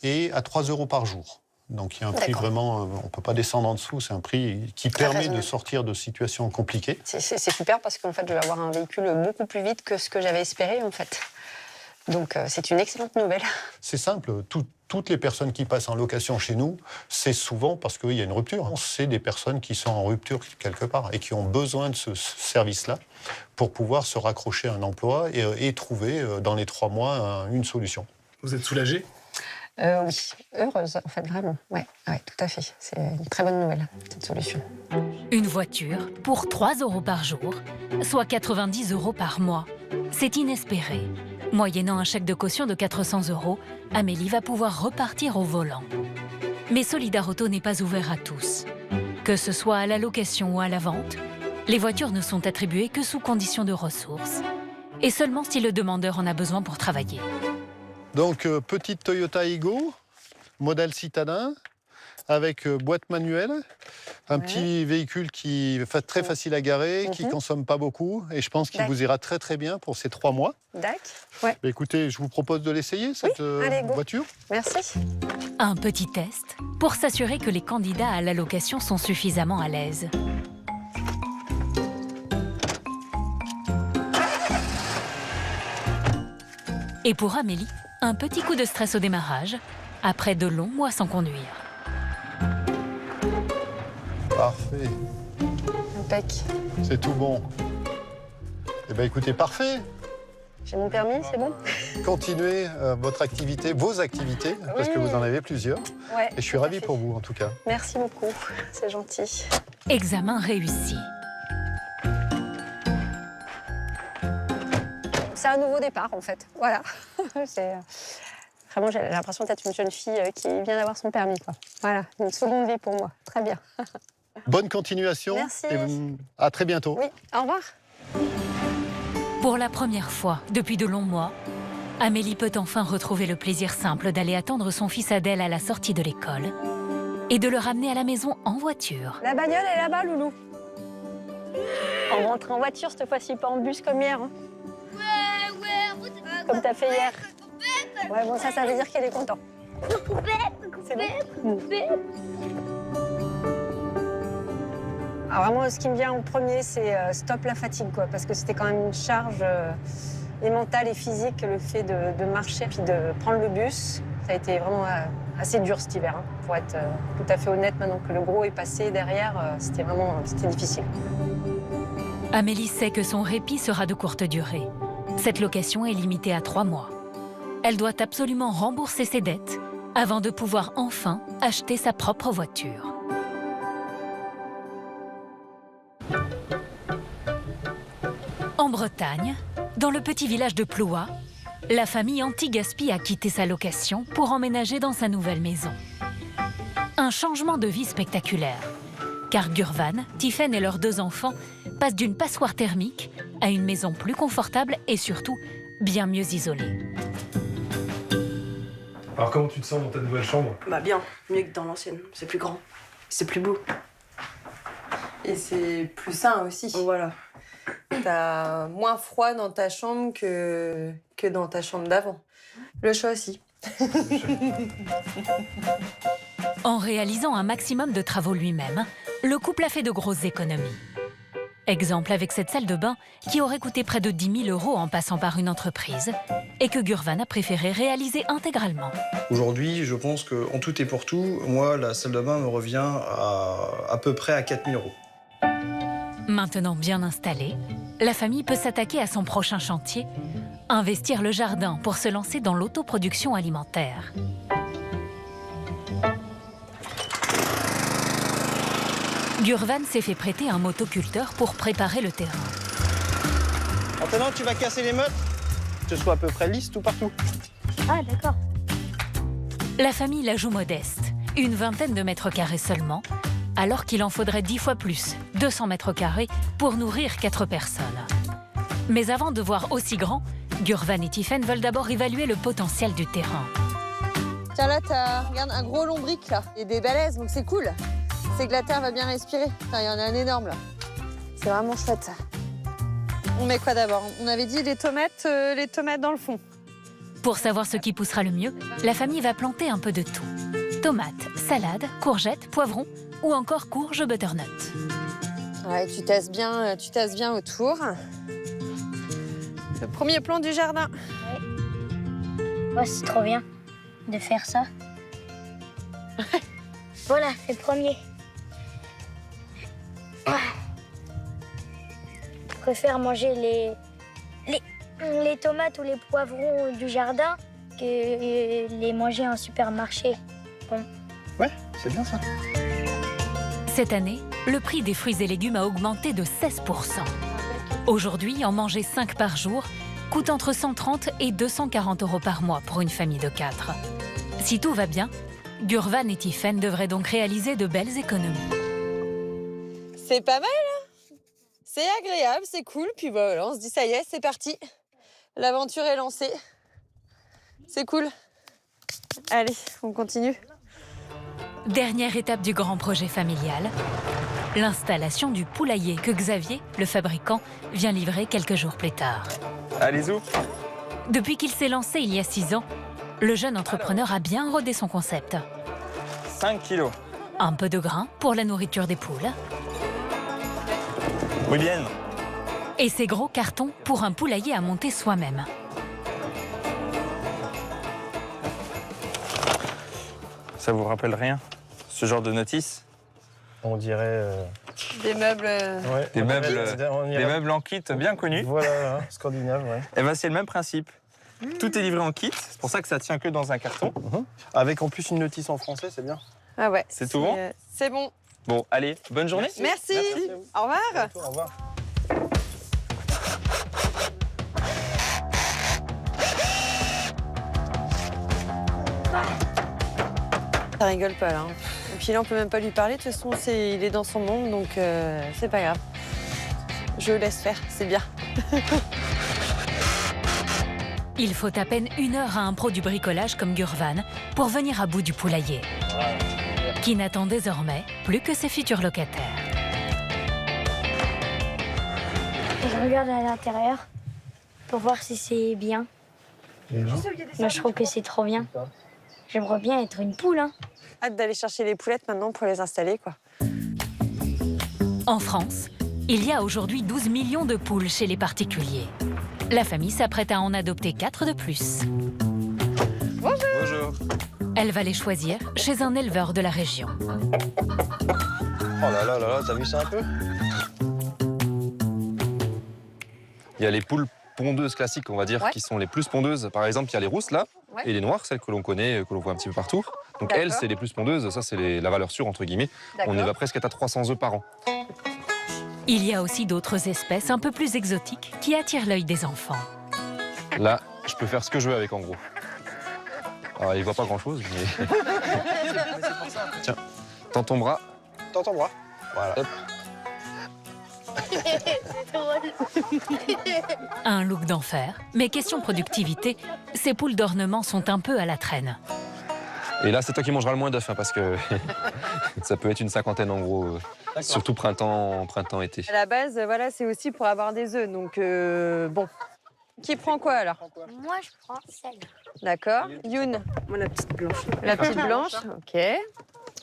et à 3 € par jour. Donc, il y a un prix vraiment, on ne peut pas descendre en dessous. C'est un prix qui permet de sortir de situations compliquées. C'est super parce qu'en fait, je vais avoir un véhicule beaucoup plus vite que ce que j'avais espéré, en fait. Donc, c'est une excellente nouvelle. C'est simple. Toutes les personnes qui passent en location chez nous, c'est souvent parce qu'il y a une rupture. C'est des personnes qui sont en rupture quelque part et qui ont besoin de ce service-là pour pouvoir se raccrocher à un emploi et trouver dans les 3 mois une solution. Vous êtes soulagée ? Oui, heureuse, en fait, vraiment. Ouais, tout à fait. C'est une très bonne nouvelle, cette solution. Une voiture pour 3 € par jour, soit 90 € par mois. C'est inespéré. Moyennant un chèque de caution de 400 €, Amélie va pouvoir repartir au volant. Mais Solidar Auto n'est pas ouvert à tous. Que ce soit à la location ou à la vente, les voitures ne sont attribuées que sous conditions de ressources et seulement si le demandeur en a besoin pour travailler. Donc, petite Toyota Aygo, modèle citadin, avec boîte manuelle, un petit véhicule qui est très facile à garer, qui ne consomme pas beaucoup, et je pense qu'il vous ira très très bien pour ces 3 mois. D'accord. Ouais. Écoutez, je vous propose de l'essayer, cette voiture. Merci. Un petit test pour s'assurer que les candidats à l'allocation sont suffisamment à l'aise. Et pour Amélie, un petit coup de stress au démarrage, après de longs mois sans conduire. Parfait. Impec. C'est tout bon. Eh bien, écoutez, parfait. J'ai mon permis, c'est bon? Continuez votre activité, vos activités, parce que vous en avez plusieurs. Ouais, et je suis ravi pour vous, en tout cas. Merci beaucoup, c'est gentil. Examen réussi. C'est un nouveau départ, en fait. Voilà. Vraiment, j'ai l'impression d'être une jeune fille qui vient d'avoir son permis, quoi. Voilà, une seconde vie pour moi. Très bien. Bonne continuation. Merci. Et à très bientôt. Oui, au revoir. Pour la première fois depuis de longs mois, Amélie peut enfin retrouver le plaisir simple d'aller attendre son fils Adèle à la sortie de l'école et de le ramener à la maison en voiture. La bagnole est là-bas, Loulou. On rentre en voiture cette fois-ci, pas en bus comme hier. Hein. Comme t'as fait hier. Ouais, bon, ça veut dire qu'elle est contente. C'est bon. Alors vraiment, ce qui me vient en premier, c'est stop la fatigue, quoi, parce que c'était quand même une charge et mentale et physique, le fait de marcher puis de prendre le bus. Ça a été vraiment assez dur cet hiver, hein, pour être tout à fait honnête. Maintenant que le gros est passé derrière, c'était difficile. Amélie sait que son répit sera de courte durée. Cette location est limitée à 3 mois. Elle doit absolument rembourser ses dettes avant de pouvoir enfin acheter sa propre voiture. En Bretagne, dans le petit village de Ploua, la famille anti-gaspi a quitté sa location pour emménager dans sa nouvelle maison. Un changement de vie spectaculaire, car Gurvan, Tiffaine et leurs 2 enfants passent d'une passoire thermique à une maison plus confortable et surtout bien mieux isolée. Alors comment tu te sens dans ta nouvelle chambre? Bah bien, mieux que dans l'ancienne. C'est plus grand, c'est plus beau. Et c'est plus sain aussi. Voilà. T'as moins froid dans ta chambre que dans ta chambre d'avant. Le choix aussi. En réalisant un maximum de travaux lui-même, le couple a fait de grosses économies. Exemple avec cette salle de bain qui aurait coûté près de 10 000 € en passant par une entreprise et que Gurvan a préféré réaliser intégralement. Aujourd'hui, je pense qu'en tout et pour tout, moi, la salle de bain me revient à peu près à 4 000 €. Maintenant bien installée, la famille peut s'attaquer à son prochain chantier, investir le jardin pour se lancer dans l'autoproduction alimentaire. Gurvan s'est fait prêter un motoculteur pour préparer le terrain. Maintenant, tu vas casser les meutes, que ce soit à peu près lisse tout partout. Ah, d'accord. La famille la joue modeste, une vingtaine de mètres carrés seulement, alors qu'il en faudrait 10 fois plus, 200 mètres carrés, pour nourrir 4 personnes. Mais avant de voir aussi grand, Gurvan et Tiffaine veulent d'abord évaluer le potentiel du terrain. Tiens là, regarde un gros lombric là, et des balaises, donc c'est cool. C'est que la terre va bien respirer. Enfin, il y en a un énorme là. C'est vraiment chouette ça. On met quoi d'abord? On avait dit les tomates dans le fond. Pour savoir ce qui poussera le mieux, la famille va planter un peu de tout. Tomates, salades, courgettes, poivrons ou encore courges butternut. Ouais, tu tasses bien autour. Le premier plan du jardin. Ouais, c'est trop bien de faire ça. Voilà, c'est le premier. Je préfère manger les tomates ou les poivrons du jardin que les manger en supermarché. Bon. Ouais, c'est bien ça. Cette année, le prix des fruits et légumes a augmenté de 16%. Aujourd'hui, en manger 5 par jour coûte entre 130 et 240 € par mois pour une famille de 4. Si tout va bien, Gurvan et Tiffaine devraient donc réaliser de belles économies. C'est pas mal, hein? C'est agréable, c'est cool. Puis bah, voilà, on se dit ça y est, c'est parti. L'aventure est lancée. C'est cool. Allez, on continue. Dernière étape du grand projet familial, l'installation du poulailler que Xavier, le fabricant, vient livrer quelques jours plus tard. Allez-y. Depuis qu'il s'est lancé il y a 6 ans, le jeune entrepreneur a bien rodé son concept. 5 kilos. Un peu de grain pour la nourriture des poules. Oui, bien. Et ces gros cartons pour un poulailler à monter soi-même. Ça vous rappelle rien, ce genre de notice? On dirait... Des meubles... Ouais, des meubles en kit bien connus. Voilà, hein, scandinave, ouais. Et ben c'est le même principe. Tout est livré en kit, c'est pour ça que ça tient que dans un carton. Avec en plus une notice en français, c'est bien. Ah ouais. C'est tout bon? C'est bon. Bon, allez, bonne journée. Merci. Au revoir. Au revoir. Ça rigole pas là. Hein. Et puis là, on peut même pas lui parler. De toute façon, il est dans son monde, donc c'est pas grave. Je laisse faire, c'est bien. Il faut à peine 1 heure à un pro du bricolage comme Gurvan pour venir à bout du poulailler, qui n'attend désormais plus que ses futurs locataires. Je regarde à l'intérieur pour voir si c'est bien. Moi, je trouve que c'est trop bien. J'aimerais bien être une poule, hein. Hâte d'aller chercher les poulettes maintenant pour les installer, quoi. En France, il y a aujourd'hui 12 millions de poules chez les particuliers. La famille s'apprête à en adopter 4 de plus. Bonjour. Bonjour. Elle va les choisir chez un éleveur de la région. Oh là là là là, t'as vu ça un peu? Il y a les poules pondeuses classiques, on va dire, qui sont les plus pondeuses. Par exemple, il y a les rousses, là, et les noires, celles que l'on connaît, que l'on voit un petit peu partout. Donc elles, c'est les plus pondeuses. Ça, c'est la valeur sûre, entre guillemets. On y va presque à 300 œufs par an. Il y a aussi d'autres espèces un peu plus exotiques qui attirent l'œil des enfants. Là, je peux faire ce que je veux avec, en gros. Alors, il voit pas grand-chose, mais... Tiens, tends ton bras. Tends ton bras. Voilà. Hop. Un look d'enfer, mais question productivité, ces poules d'ornement sont un peu à la traîne. Et là, c'est toi qui mangeras le moins d'œufs, hein, parce que ça peut être une 50aine, en gros. Surtout printemps-été. À la base, voilà, c'est aussi pour avoir des œufs, donc bon. Qui prend quoi alors? Moi, je prends celle. D'accord. Youn. Moi, la petite blanche. La petite blanche, ok.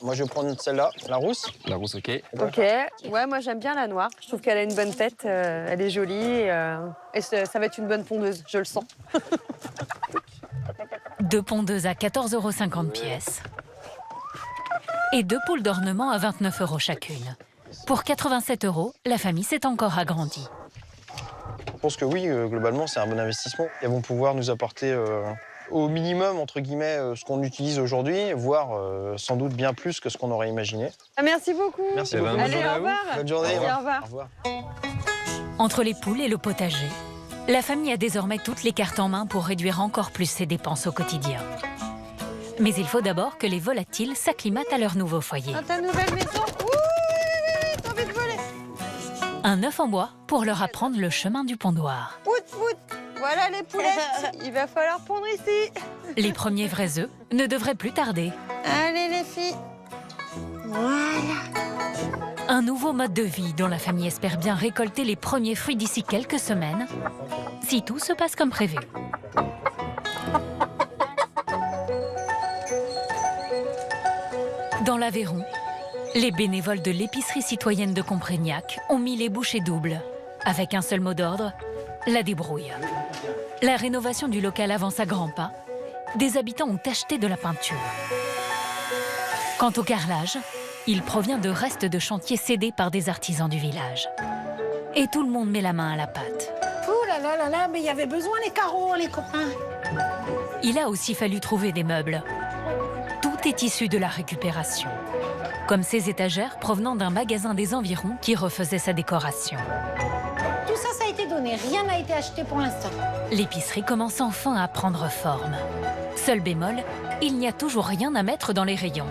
Moi, je vais prendre celle-là, la rousse. La rousse, ok. Ok. Ouais, moi, j'aime bien la noire. Je trouve qu'elle a une bonne tête, elle est jolie, et ça va être une bonne pondeuse, je le sens. 2 pondeuses à 14,50 € pièce. Et 2 poules d'ornement à 29 € chacune. Pour 87 €, la famille s'est encore agrandie. Je pense que oui, globalement, c'est un bon investissement. Elles vont pouvoir nous apporter au minimum, entre guillemets, ce qu'on utilise aujourd'hui, voire sans doute bien plus que ce qu'on aurait imaginé. Ah, merci beaucoup. Merci beaucoup. Allez, au revoir. Bonne journée. Au revoir. Au revoir. Entre les poules et le potager, la famille a désormais toutes les cartes en main pour réduire encore plus ses dépenses au quotidien. Mais il faut d'abord que les volatiles s'acclimatent à leur nouveau foyer. Dans ta nouvelle maison. Oui, t'as envie de voler. Un œuf en bois pour leur apprendre le chemin du pondoir. Pout, pout. Voilà les poulettes. Il va falloir pondre ici. Les premiers vrais œufs ne devraient plus tarder. Allez les filles. Voilà. Un nouveau mode de vie dont la famille espère bien récolter les premiers fruits d'ici quelques semaines, si tout se passe comme prévu. Dans l'Aveyron, les bénévoles de l'épicerie citoyenne de Comprégnac ont mis les bouchées doubles, avec un seul mot d'ordre, la débrouille. La rénovation du local avance à grands pas. Des habitants ont acheté de la peinture. Quant au carrelage, il provient de restes de chantiers cédés par des artisans du village. Et tout le monde met la main à la pâte. Oh là là là là, mais il y avait besoin les carreaux, les copains. Il a aussi fallu trouver des meubles. Tout est issu de la récupération. Comme ces étagères provenant d'un magasin des environs qui refaisait sa décoration. Tout ça, ça a été donné. Rien n'a été acheté pour l'instant. L'épicerie commence enfin à prendre forme. Seul bémol, il n'y a toujours rien à mettre dans les rayons.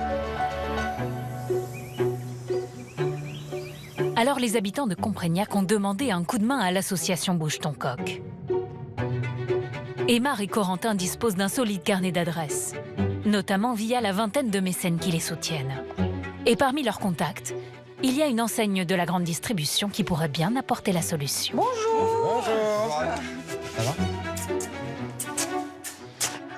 Alors les habitants de Comprignac ont demandé un coup de main à l'association Bouge ton coq. Aymar et Corentin disposent d'un solide carnet d'adresses, notamment via la vingtaine de mécènes qui les soutiennent. Et parmi leurs contacts, il y a une enseigne de la grande distribution qui pourrait bien apporter la solution. Bonjour. Bonjour. Ça va?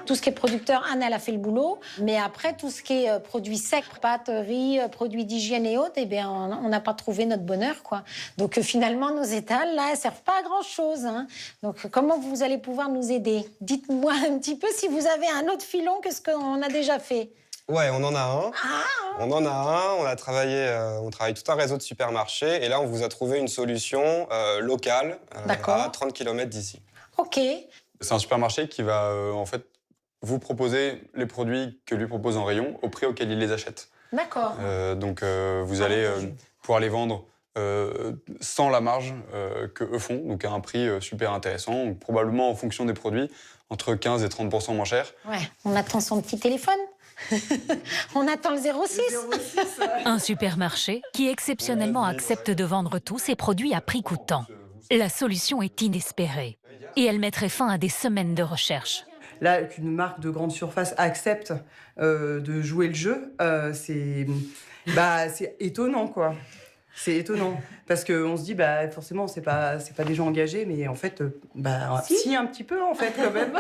Tout ce qui est producteur, Anne, elle a fait le boulot. Mais après, tout ce qui est produits secs, pâtes, riz, produits d'hygiène et autres, eh bien, on n'a pas trouvé notre bonheur, quoi. Donc, finalement, nos étals, là, elles ne servent pas à grand-chose. Hein. Donc, comment vous allez pouvoir nous aider? Dites-moi un petit peu si vous avez un autre filon que ce qu'on a déjà fait. Ouais, on en a un. On en a un. On a travaillé, on travaille tout un réseau de supermarchés. Et là, on vous a trouvé une solution locale à 30 km d'ici. OK. C'est un supermarché qui va, en fait, vous proposer les produits que lui propose en rayon au prix auquel il les achète. D'accord. Donc, vous allez pouvoir les vendre sans la marge qu'eux font, donc à un prix super intéressant, donc probablement en fonction des produits, entre 15 et 30% moins cher. Ouais, on attend son petit téléphone. On attend le 06. Un supermarché qui exceptionnellement accepte de vendre tous ses produits à prix coûtant. La solution est inespérée et elle mettrait fin à des semaines de recherche. Là, qu'une marque de grande surface accepte de jouer le jeu, c'est étonnant, quoi. C'est étonnant. Parce qu'on se dit, forcément, c'est pas des gens engagés, mais en fait, si, un petit peu, en fait, quand même.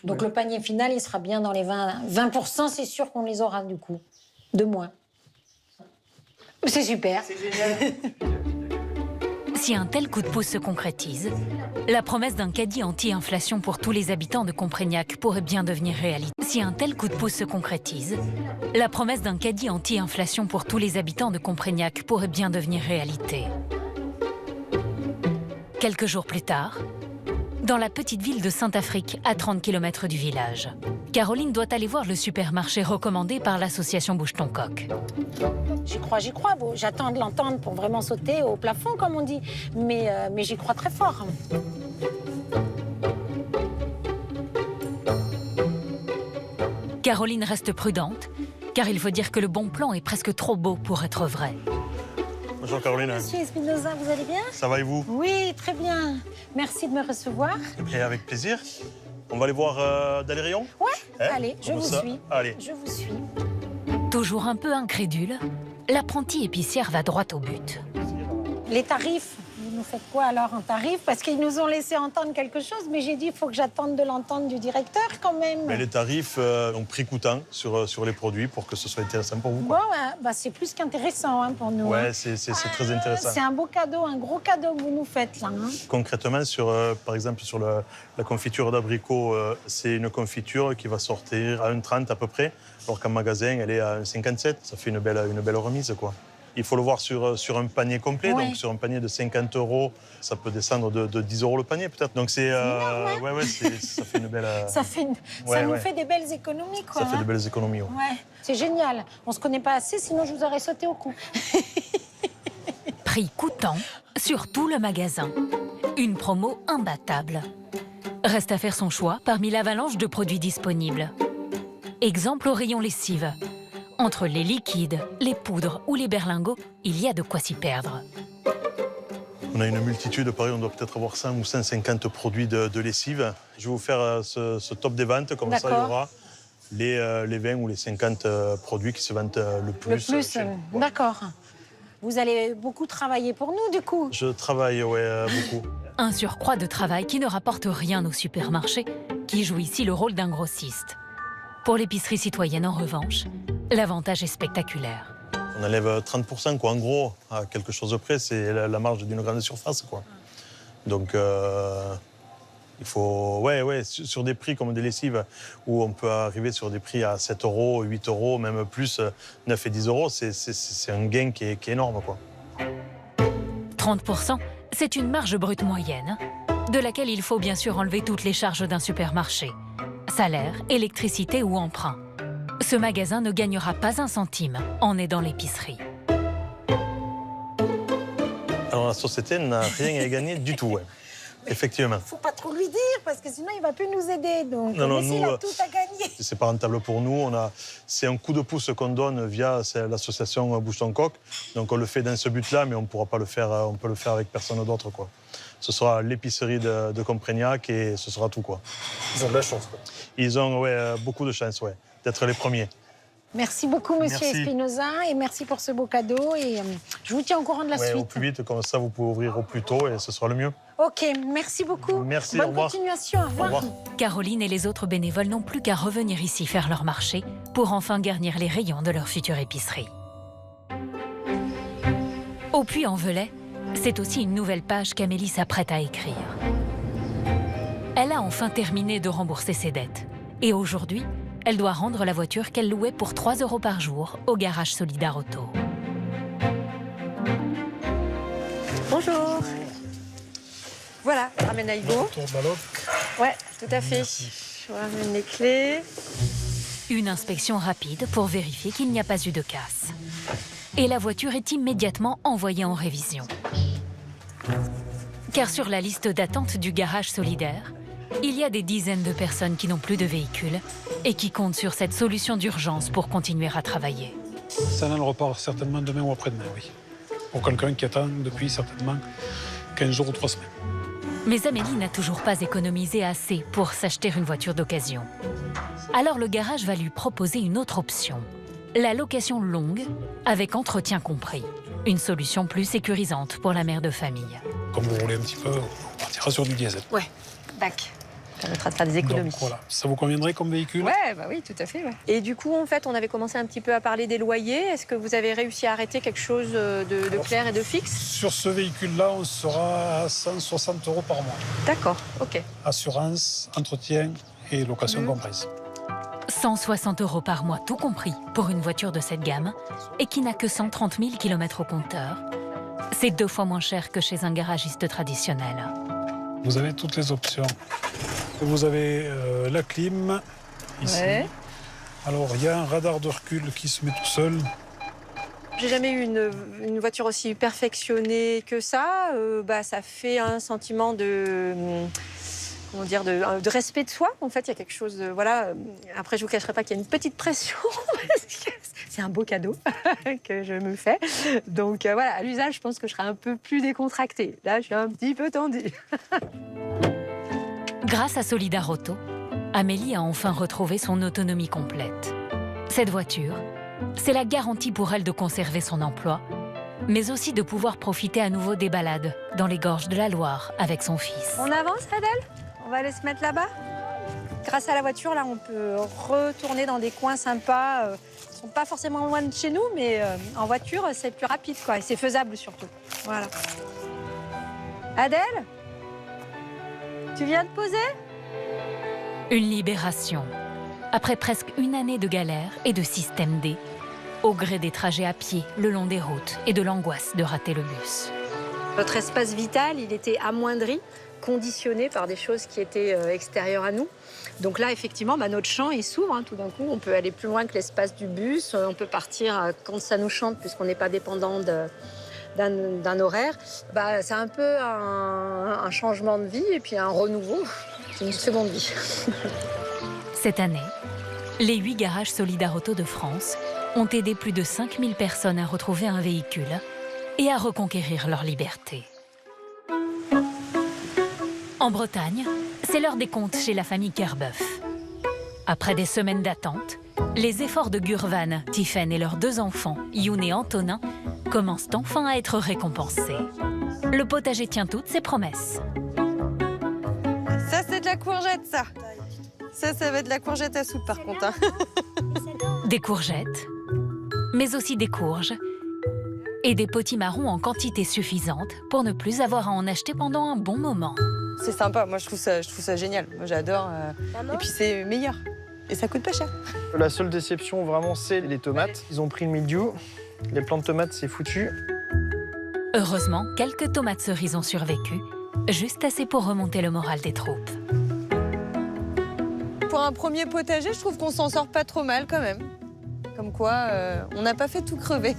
Donc, le panier final, il sera bien dans les 20%, c'est sûr qu'on les aura, du coup. De moins. C'est super. C'est génial. Si un tel coup de pouce se concrétise, la promesse d'un caddie anti-inflation pour tous les habitants de Comprignac pourrait bien devenir réalité. Si un tel coup de pouce se concrétise, la promesse d'un caddie anti-inflation pour tous les habitants de Comprignac pourrait bien devenir réalité. Quelques jours plus tard, dans la petite ville de Saint-Afrique, à 30 km du village, Caroline doit aller voir le supermarché recommandé par l'association Bouge ton coq. J'y crois. Bon, j'attends de l'entendre pour vraiment sauter au plafond, comme on dit. Mais j'y crois très fort. Caroline reste prudente, car il faut dire que le bon plan est presque trop beau pour être vrai. Bonjour Caroline. Monsieur Espinoza, vous allez bien? Ça va et vous? Oui, très bien. Merci de me recevoir. Et avec plaisir. On va aller voir dans les rayons? Ouais, allez, je vous suis. Allez. Je vous suis. Toujours un peu incrédule, l'apprentie épicière va droit au but. Les tarifs, vous nous faites quoi alors en tarif? Parce qu'ils nous ont laissé entendre quelque chose, mais j'ai dit il faut que j'attende de l'entendre du directeur quand même. Mais les tarifs ont prix coûtant sur les produits pour que ce soit intéressant pour vous. Bon, c'est plus qu'intéressant pour nous. Ouais, c'est très intéressant. C'est un beau cadeau, un gros cadeau que vous nous faites là. Hein. Concrètement, par exemple, sur la confiture d'abricot, c'est une confiture qui va sortir à 1,30 à peu près, alors qu'en magasin, elle est à 1,57. Ça fait une belle remise, quoi. Il faut le voir sur un panier complet, donc sur un panier de 50 €, ça peut descendre de 10 € le panier peut-être. Donc c'est ça fait une belle. Ça nous fait des belles économies, quoi. Ça fait de belles économies. Ouais. C'est génial. On se connaît pas assez, sinon je vous aurais sauté au cou. Prix coûtant sur tout le magasin. Une promo imbattable. Reste à faire son choix parmi l'avalanche de produits disponibles. Exemple au rayon lessive. Entre les liquides, les poudres ou les berlingots, il y a de quoi s'y perdre. On a une multitude, pareil, on doit peut-être avoir 100 ou 150 produits de lessive. Je vais vous faire ce top des ventes, comme ça il y aura les 20 ou les 50 produits qui se vendent le plus. D'accord. Vous allez beaucoup travailler pour nous, du coup? Je travaille, beaucoup. Un surcroît de travail qui ne rapporte rien au supermarché, qui joue ici le rôle d'un grossiste. Pour l'épicerie citoyenne, en revanche, l'avantage est spectaculaire. On enlève 30%, quoi. En gros, à quelque chose de près, c'est la marge d'une grande surface, quoi. Donc, il faut... sur des prix comme des lessives, où on peut arriver sur des prix à 7 €, 8 €, même plus, 9 et 10 €, c'est un gain qui est énorme, quoi. 30%, c'est une marge brute moyenne, de laquelle il faut bien sûr enlever toutes les charges d'un supermarché. Salaire, électricité ou emprunt. Ce magasin ne gagnera pas un centime en aidant l'épicerie. Alors la société n'a rien à y gagner du tout, effectivement. Faut pas trop lui dire, parce que sinon il va plus nous aider. Donc, Non, Messi, il a tout à gagner. C'est pas rentable pour nous. C'est un coup de pouce qu'on donne via l'association Bouge ton coq. Donc on le fait dans ce but-là, mais on pourra pas le faire. On peut le faire avec personne d'autre, quoi. Ce sera l'épicerie de Comprignac et ce sera tout, quoi. Ils ont de la chance, quoi. Ils ont beaucoup de chance, d'être les premiers. Merci beaucoup, monsieur Merci. Espinoza, et merci pour ce beau cadeau. Et je vous tiens au courant de la Au suite. plus vite, comme ça vous pouvez ouvrir au plus tôt et ce sera le mieux. Ok, merci beaucoup. Merci, au Bonne revoir. continuation, au revoir. Caroline et les autres bénévoles n'ont plus qu'à revenir ici faire leur marché pour enfin garnir les rayons de leur future épicerie. Au Puy-en-Velay, c'est aussi une nouvelle page qu'Amélie s'apprête à écrire. Elle a enfin terminé de rembourser ses dettes. Et aujourd'hui, elle doit rendre la voiture qu'elle louait pour 3 € par jour au garage Solidar Auto. Bonjour. Voilà, je ramène Aïgo. Ouais, tout à fait. Je ramène les clés. Une inspection rapide pour vérifier qu'il n'y a pas eu de casse. Et la voiture est immédiatement envoyée en révision. Car sur la liste d'attente du garage solidaire, il y a des dizaines de personnes qui n'ont plus de véhicule et qui comptent sur cette solution d'urgence pour continuer à travailler. Ça le repart certainement demain ou après-demain, oui. Pour quelqu'un qui attend depuis certainement 15 jours ou 3 semaines. Mais Amélie n'a toujours pas économisé assez pour s'acheter une voiture d'occasion. Alors le garage va lui proposer une autre option. La location longue, avec entretien compris. Une solution plus sécurisante pour la mère de famille. Comme vous roulez un petit peu, on partira sur du diesel. Ouais, bac. Ça permettra de faire des économies. Donc, voilà. Ça vous conviendrait comme véhicule? Ouais, bah oui, tout à fait. Ouais. Et du coup, en fait, on avait commencé un petit peu à parler des loyers. Est-ce que vous avez réussi à arrêter quelque chose de clair et de fixe? Sur ce véhicule-là, on sera à 160 € par mois. D'accord, ok. Assurance, entretien et location comprise. 160 € par mois, tout compris, pour une voiture de cette gamme et qui n'a que 130 000 km au compteur. C'est 2 fois moins cher que chez un garagiste traditionnel. Vous avez toutes les options. Vous avez la clim, ici. Ouais. Alors, il y a un radar de recul qui se met tout seul. J'ai jamais eu une voiture aussi perfectionnée que ça. Ça fait un sentiment de... comment dire, de respect de soi. En fait, il y a quelque chose de... Voilà. Après, je vous cacherai pas qu'il y a une petite pression. C'est un beau cadeau que je me fais. Donc voilà, à l'usage, je pense que je serai un peu plus décontractée. Là, je suis un petit peu tendue. Grâce à Solidar Auto, Amélie a enfin retrouvé son autonomie complète. Cette voiture, c'est la garantie pour elle de conserver son emploi, mais aussi de pouvoir profiter à nouveau des balades dans les gorges de la Loire avec son fils. On avance, Adèle? On va aller se mettre là-bas? Grâce à la voiture, là, on peut retourner dans des coins sympas. Ils sont pas forcément loin de chez nous, mais en voiture, c'est plus rapide, quoi. Et c'est faisable, surtout. Voilà. Adèle? Tu viens de poser? Une libération. Après presque une année de galère et de système D, au gré des trajets à pied le long des routes et de l'angoisse de rater le bus. Notre espace vital, il était amoindri, conditionné par des choses qui étaient extérieures à nous. Donc là, effectivement, notre champ, il s'ouvre. Hein, tout d'un coup, on peut aller plus loin que l'espace du bus. On peut partir quand ça nous chante, puisqu'on n'est pas dépendant d'un horaire. C'est un peu un changement de vie et puis un renouveau. C'est une seconde vie. Cette année, les 8 garages Solidar Auto de France ont aidé plus de 5000 personnes à retrouver un véhicule et à reconquérir leur liberté. En Bretagne, c'est l'heure des comptes chez la famille Kerbeuf. Après des semaines d'attente, les efforts de Gurvan, Tiffaine et leurs 2 enfants, Youn et Antonin, commencent enfin à être récompensés. Le potager tient toutes ses promesses. Ça, c'est de la courgette, ça. Ça va être de la courgette à soupe, par contre. Hein. Des courgettes, mais aussi des courges et des potimarrons en quantité suffisante pour ne plus avoir à en acheter pendant un bon moment. C'est sympa, moi je trouve ça génial. Moi j'adore. Et puis c'est meilleur. Et ça coûte pas cher. La seule déception vraiment, c'est les tomates. Ils ont pris le mildiou. Les plants de tomates, c'est foutu. Heureusement, quelques tomates cerises ont survécu, juste assez pour remonter le moral des troupes. Pour un premier potager, je trouve qu'on s'en sort pas trop mal quand même. Comme quoi, on n'a pas fait tout crever.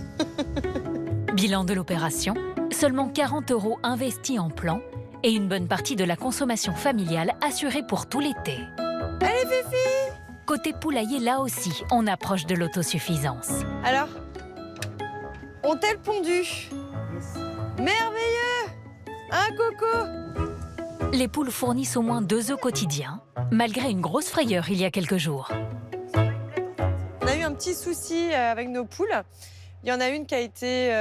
Bilan de l'opération, seulement 40 € investis en plants et une bonne partie de la consommation familiale assurée pour tout l'été. Allez, Fifi! Côté poulailler, là aussi, on approche de l'autosuffisance. Alors, ont-elles pondu? Merveilleux! Un coco! Les poules fournissent au moins 2 œufs quotidiens, malgré une grosse frayeur il y a quelques jours. On a eu un petit souci avec nos poules. Il y en a une qui a été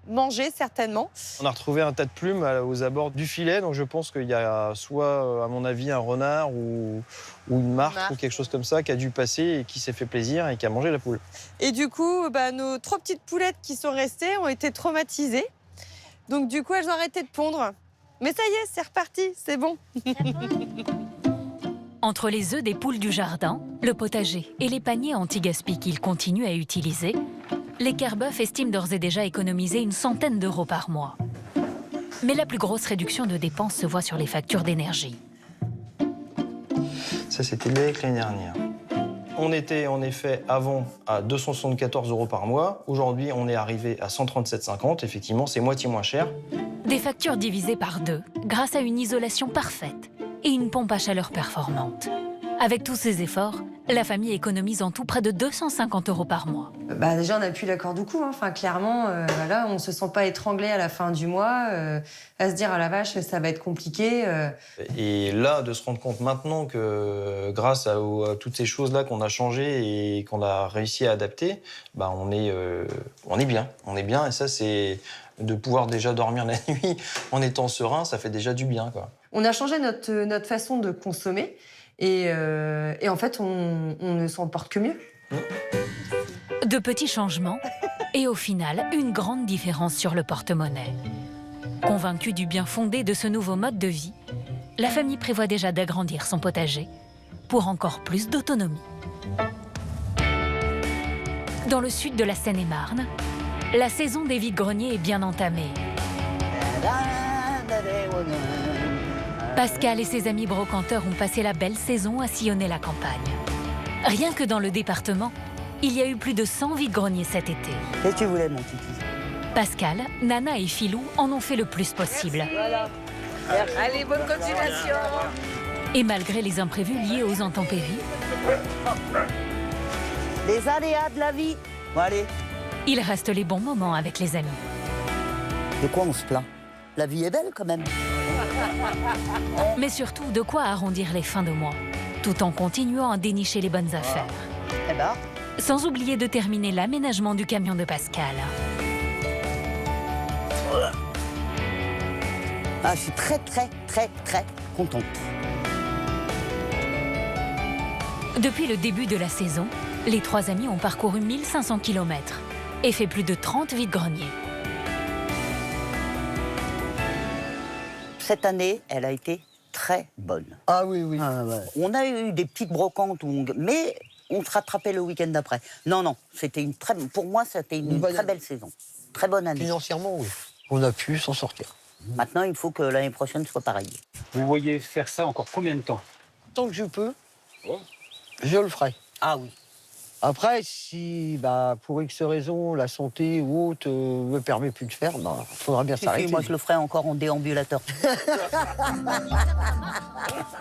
mangée, certainement. On a retrouvé un tas de plumes aux abords du filet, donc je pense qu'il y a soit, à mon avis, un renard ou une marque ou quelque chose comme ça qui a dû passer et qui s'est fait plaisir et qui a mangé la poule. Et du coup, nos 3 petites poulettes qui sont restées ont été traumatisées. Donc du coup, elles ont arrêté de pondre. Mais ça y est, c'est reparti, c'est bon. Entre les œufs des poules du jardin, le potager et les paniers anti-gaspi qu'ils continuent à utiliser, les Kerboeuf estiment d'ores et déjà économiser une centaine d'euros par mois. Mais la plus grosse réduction de dépenses se voit sur les factures d'énergie. Ça, c'était l'année dernière. On était en effet avant à 274 euros par mois. Aujourd'hui, on est arrivé à 137,50. Effectivement, c'est moitié moins cher. Des factures divisées par 2 grâce à une isolation parfaite et une pompe à chaleur performante. Avec tous ces efforts, la famille économise en tout près de 250 euros par mois. Déjà, on n'a plus la corde au cou. Enfin, clairement, on ne se sent pas étranglé à la fin du mois, à se dire, ah la vache, ça va être compliqué. Et là, de se rendre compte maintenant que grâce à toutes ces choses-là qu'on a changées et qu'on a réussi à adapter, on est bien. On est bien et ça, c'est de pouvoir déjà dormir la nuit en étant serein, ça fait déjà du bien, quoi. On a changé notre façon de consommer. Et en fait, on ne s'en porte que mieux. De petits changements et au final, une grande différence sur le porte-monnaie. Convaincue du bien fondé de ce nouveau mode de vie, la famille prévoit déjà d'agrandir son potager pour encore plus d'autonomie. Dans le sud de la Seine-et-Marne, la saison des vides-greniers est bien entamée. Pascal et ses amis brocanteurs ont passé la belle saison à sillonner la campagne. Rien que dans le département, il y a eu plus de 100 vides-greniers cet été. Qu'est-ce que tu voulais, mon kiki? Pascal, Nana et Philou en ont fait le plus possible. Voilà. Allez, bonne continuation. Et malgré les imprévus liés aux intempéries, les aléas de la vie. Bon, allez. Il reste les bons moments avec les amis. De quoi on se plaint? La vie est belle, quand même. Mais surtout, de quoi arrondir les fins de mois, tout en continuant à dénicher les bonnes affaires. Eh ben. Sans oublier de terminer l'aménagement du camion de Pascal. Ah, je suis très contente. Depuis le début de la saison, les 3 amis ont parcouru 1500 km et fait plus de 30 vides-greniers. Cette année, elle a été très bonne. Ah oui, oui. Ouais. On a eu des petites brocantes, mais on se rattrapait le week-end d'après. Non, c'était pour moi, c'était une très belle saison. Très bonne année. Financièrement, oui. On a pu s'en sortir. Maintenant, il faut que l'année prochaine soit pareille. Vous voyez faire ça encore combien de temps? Tant que je peux, je le ferai. Ah oui. Après, si pour X raison, la santé ou autre me permet plus de faire, il faudra bien s'arrêter. Moi, je le ferai encore en déambulateur.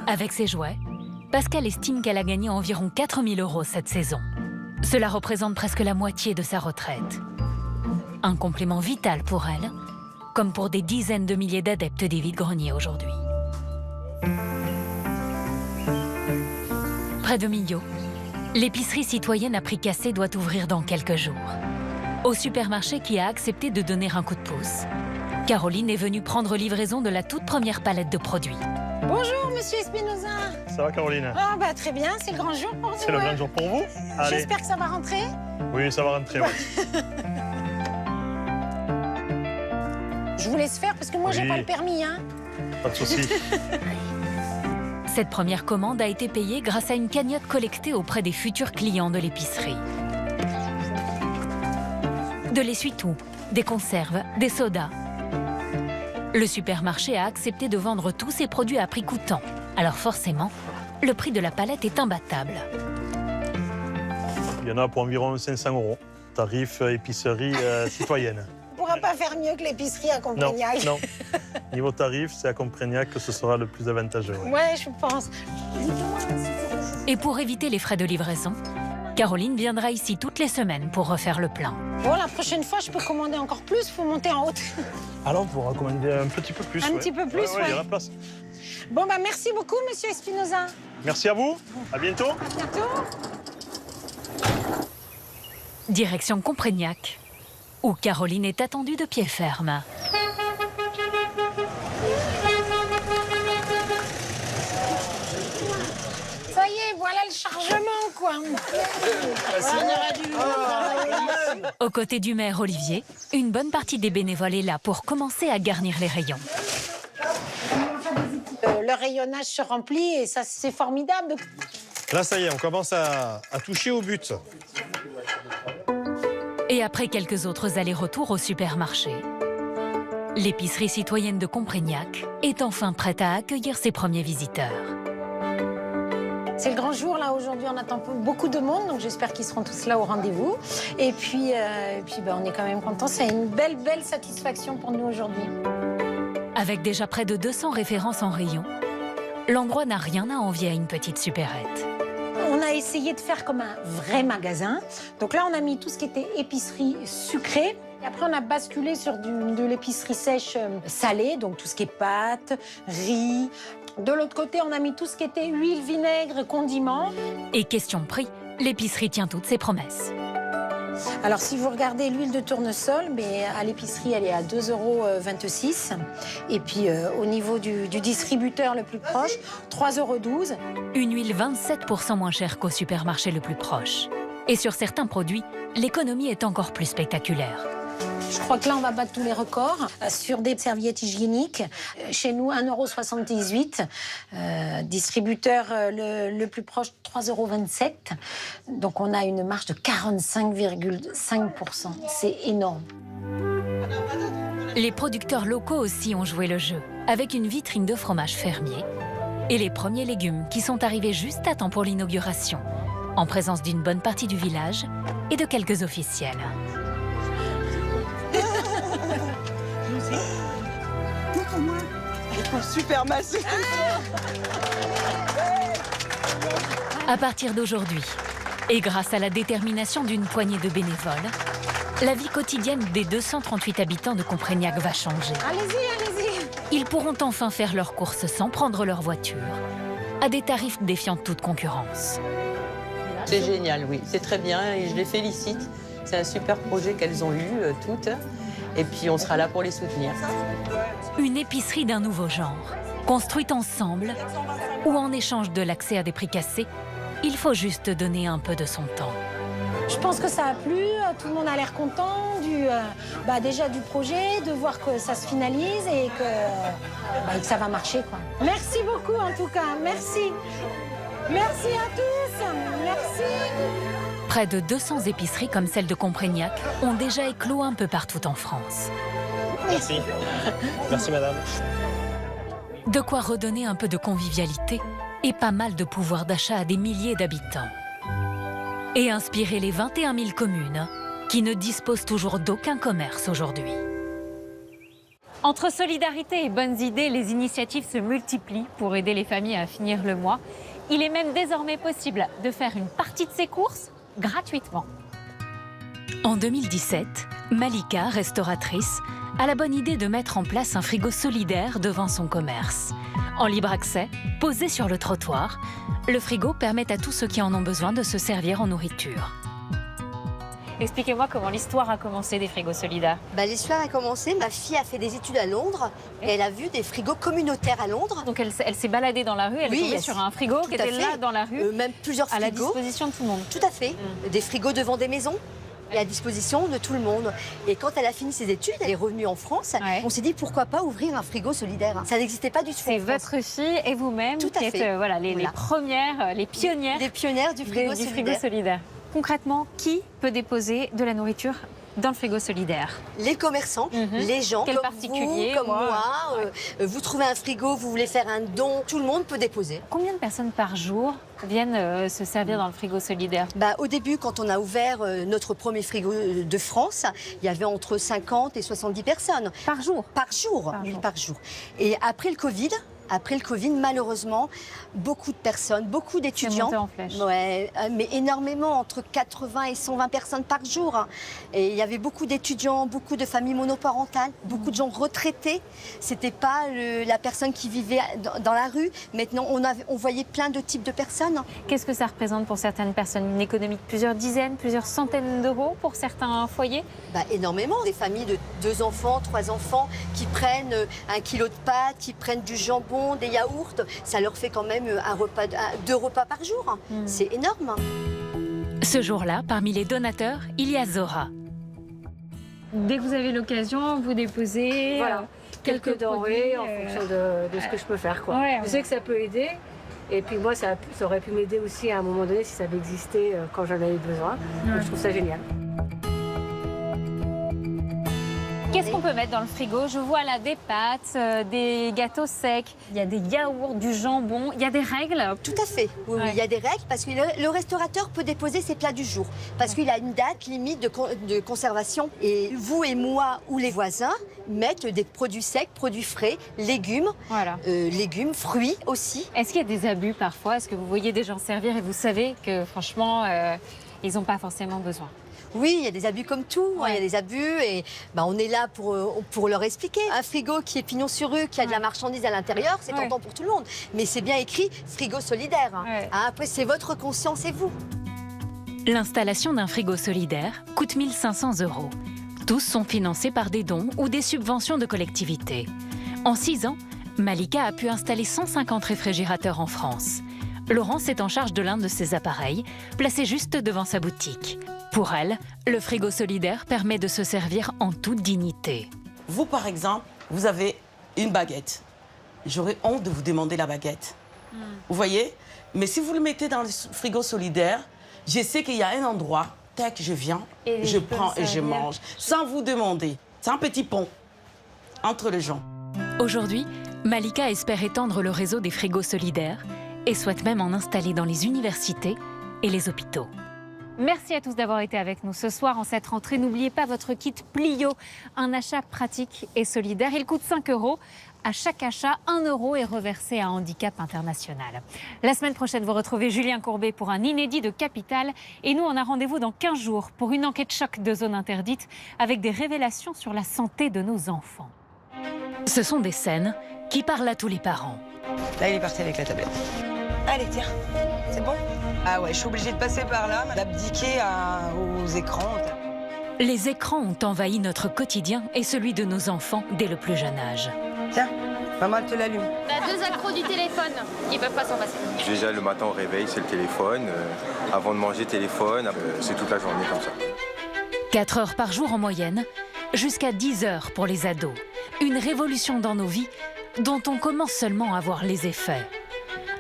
Avec ses jouets, Pascal estime qu'elle a gagné environ 4 000 € cette saison. Cela représente presque la moitié de sa retraite. Un complément vital pour elle, comme pour des dizaines de milliers d'adeptes des vides-greniers aujourd'hui. Près de Millau, l'épicerie citoyenne à prix cassé doit ouvrir dans quelques jours. Au supermarché qui a accepté de donner un coup de pouce, Caroline est venue prendre livraison de la toute première palette de produits. Bonjour, monsieur Espinoza. Ça va, Caroline? Très bien, c'est le grand jour pour vous. C'est le grand jour pour vous? Allez. J'espère que ça va rentrer. Oui, ça va rentrer, oui. Je vous laisse faire parce que moi, j'ai pas le permis, hein. Pas de souci. Cette première commande a été payée grâce à une cagnotte collectée auprès des futurs clients de l'épicerie. De l'essuie-tout, des conserves, des sodas. Le supermarché a accepté de vendre tous ses produits à prix coûtant. Alors forcément, le prix de la palette est imbattable. Il y en a pour environ 500 €. Tarif épicerie citoyenne. On pourra pas faire mieux que l'épicerie à Compagnal. Non. Niveau tarif, c'est à Comprignac que ce sera le plus avantageux. Ouais, je pense. Et pour éviter les frais de livraison, Caroline viendra ici toutes les semaines pour refaire le plein. Bon, la prochaine fois, je peux commander encore plus pour monter en haut. Alors, on pourra commander un petit peu plus. Un petit peu plus, il y a la place. Bon, bah merci beaucoup, monsieur Espinoza. Merci à vous. À bientôt. À bientôt. Direction Comprignac, où Caroline est attendue de pied ferme. Ça y est, voilà le chargement, quoi. Aux côtés du maire Olivier, une bonne partie des bénévoles est là pour commencer à garnir les rayons. Le rayonnage se remplit et ça, c'est formidable. Là, ça y est, on commence à toucher au but. Et après quelques autres allers-retours au supermarché, l'épicerie citoyenne de Comprignac est enfin prête à accueillir ses premiers visiteurs. C'est le grand jour, là, aujourd'hui. On attend beaucoup de monde, donc j'espère qu'ils seront tous là au rendez-vous. Et puis, on est quand même contents. C'est une belle satisfaction pour nous aujourd'hui. Avec déjà près de 200 références en rayon, l'endroit n'a rien à envier à une petite supérette. On a essayé de faire comme un vrai magasin. Donc là, on a mis tout ce qui était épicerie sucrée. Et après, on a basculé sur de l'épicerie sèche salée, donc tout ce qui est pâtes, riz. De l'autre côté, on a mis tout ce qui était huile, vinaigre, condiments. Et question prix, l'épicerie tient toutes ses promesses. Alors, si vous regardez l'huile de tournesol, à l'épicerie, elle est à 2,26 €. Et puis, au niveau du distributeur le plus proche, 3,12 €. Une huile 27% moins chère qu'au supermarché le plus proche. Et sur certains produits, l'économie est encore plus spectaculaire. Je crois que là, on va battre tous les records. Sur des serviettes hygiéniques, chez nous, 1,78 €. Distributeur le plus proche, 3,27 €. Donc, on a une marge de 45,5 %. C'est énorme. Les producteurs locaux aussi ont joué le jeu, avec une vitrine de fromage fermier et les premiers légumes qui sont arrivés juste à temps pour l'inauguration, en présence d'une bonne partie du village et de quelques officiels. Super massif. À partir d'aujourd'hui, et grâce à la détermination d'une poignée de bénévoles, la vie quotidienne des 238 habitants de Comprignac va changer. Allez-y. Ils pourront enfin faire leurs courses sans prendre leur voiture, à des tarifs défiant toute concurrence. C'est génial, oui. C'est très bien et je les félicite. C'est un super projet qu'elles ont eu, toutes. Et puis, on sera là pour les soutenir. Une épicerie d'un nouveau genre, construite ensemble ou en échange de l'accès à des prix cassés, il faut juste donner un peu de son temps. Je pense que ça a plu, tout le monde a l'air content déjà du projet, de voir que ça se finalise et que ça va marcher, quoi. Merci beaucoup en tout cas, merci. Merci à tous, merci. Près de 200 épiceries comme celle de Comprignac ont déjà éclos un peu partout en France. Merci. Merci madame. De quoi redonner un peu de convivialité et pas mal de pouvoir d'achat à des milliers d'habitants. Et inspirer les 21 000 communes qui ne disposent toujours d'aucun commerce aujourd'hui. Entre solidarité et bonnes idées, les initiatives se multiplient pour aider les familles à finir le mois. Il est même désormais possible de faire une partie de ses courses gratuitement. En 2017, Malika, restauratrice, a la bonne idée de mettre en place un frigo solidaire devant son commerce. En libre accès, posé sur le trottoir, le frigo permet à tous ceux qui en ont besoin de se servir en nourriture. Expliquez-moi comment l'histoire a commencé des frigos solidaires. L'histoire a commencé, ma fille a fait des études à Londres et elle a vu des frigos communautaires à Londres. Donc elle s'est baladée dans la rue, elle est tombée sur un frigo qui était là dans la rue, même plusieurs frigos. À la disposition de tout le monde. Tout à fait. Des frigos devant des maisons et à disposition de tout le monde. Et quand elle a fini ses études, elle est revenue en France, on s'est dit pourquoi pas ouvrir un frigo solidaire. Ça n'existait pas du tout. C'est votre fille et vous-même qui êtes les premières, les pionnières. Des pionnières du frigo solidaire. Concrètement, qui peut déposer de la nourriture dans le frigo solidaire? Les commerçants, les gens Quel comme particulier, vous, comme moi. Vous trouvez un frigo, vous voulez faire un don, tout le monde peut déposer. Combien de personnes par jour viennent se servir dans le frigo solidaire? Au début, quand on a ouvert notre premier frigo de France, il y avait entre 50 et 70 personnes. Par jour? Par jour. Par jour. Et après le Covid, malheureusement, beaucoup de personnes, beaucoup d'étudiants. C'est monté en flèche. Ouais, mais énormément, entre 80 et 120 personnes par jour. Et il y avait beaucoup d'étudiants, beaucoup de familles monoparentales, beaucoup de gens retraités. C'était pas la personne qui vivait dans la rue. Maintenant, on voyait plein de types de personnes. Qu'est-ce que ça représente pour certaines personnes? Une économie de plusieurs dizaines, plusieurs centaines d'euros pour certains foyers? Énormément. Des familles de 2 enfants, 3 enfants qui prennent 1 kilo de pâtes, qui prennent du jambon, des yaourts, ça leur fait quand même 2 repas par jour. C'est énorme. Ce jour-là, parmi les donateurs, il y a Zora. Dès que vous avez l'occasion, vous déposez quelques denrées en fonction de ce que je peux faire. Je sais que ça peut aider. Et puis moi, ça aurait pu m'aider aussi à un moment donné si ça avait existé quand j'en avais besoin. Donc, je trouve ça génial. Qu'est-ce qu'on peut mettre dans le frigo? Je vois là des pâtes, des gâteaux secs, il y a des yaourts, du jambon, il y a des règles? Tout à fait, oui, il y a des règles parce que le restaurateur peut déposer ses plats du jour parce qu'il a une date limite de conservation. Et vous et moi ou les voisins mettent des produits secs, produits frais, légumes, légumes, fruits aussi. Est-ce qu'il y a des abus parfois? Est-ce que vous voyez des gens servir et vous savez que franchement, ils n'ont pas forcément besoin? Oui, il y a des abus comme tout, il y a des abus et on est là pour leur expliquer. Un frigo qui est pignon sur rue, qui a de la marchandise à l'intérieur, c'est tentant pour tout le monde. Mais c'est bien écrit frigo solidaire. Après, c'est votre conscience et vous. L'installation d'un frigo solidaire coûte 1 500 €. Tous sont financés par des dons ou des subventions de collectivités. En 6 ans, Malika a pu installer 150 réfrigérateurs en France. Laurence est en charge de l'un de ces appareils, placé juste devant sa boutique. Pour elle, le frigo solidaire permet de se servir en toute dignité. Vous, par exemple, vous avez une baguette. J'aurais honte de vous demander la baguette. Vous voyez? Mais si vous le mettez dans le frigo solidaire, je sais qu'il y a un endroit, tac, je viens, je prends et je mange, sans vous demander. C'est un petit pont entre les gens. Aujourd'hui, Malika espère étendre le réseau des frigos solidaires et souhaite même en installer dans les universités et les hôpitaux. Merci à tous d'avoir été avec nous ce soir en cette rentrée. N'oubliez pas votre kit Plio, un achat pratique et solidaire. Il coûte 5 €. À chaque achat, 1 € est reversé à Handicap International. La semaine prochaine, vous retrouvez Julien Courbet pour un inédit de Capital. Et nous, on a rendez-vous dans 15 jours pour une enquête choc de zone interdite avec des révélations sur la santé de nos enfants. Ce sont des scènes qui parlent à tous les parents. Là, il est parti avec la tablette. Allez, tiens, c'est bon? Ah ouais, je suis obligée de passer par là, d'abdiquer aux écrans. Les écrans ont envahi notre quotidien et celui de nos enfants dès le plus jeune âge. Tiens, maman, elle te l'allume. On a 2 accros du téléphone, ils peuvent pas s'en passer. Déjà, le matin au réveil, c'est le téléphone. Avant de manger, téléphone. C'est toute la journée comme ça. 4 heures par jour en moyenne, jusqu'à 10 heures pour les ados. Une révolution dans nos vies dont on commence seulement à voir les effets.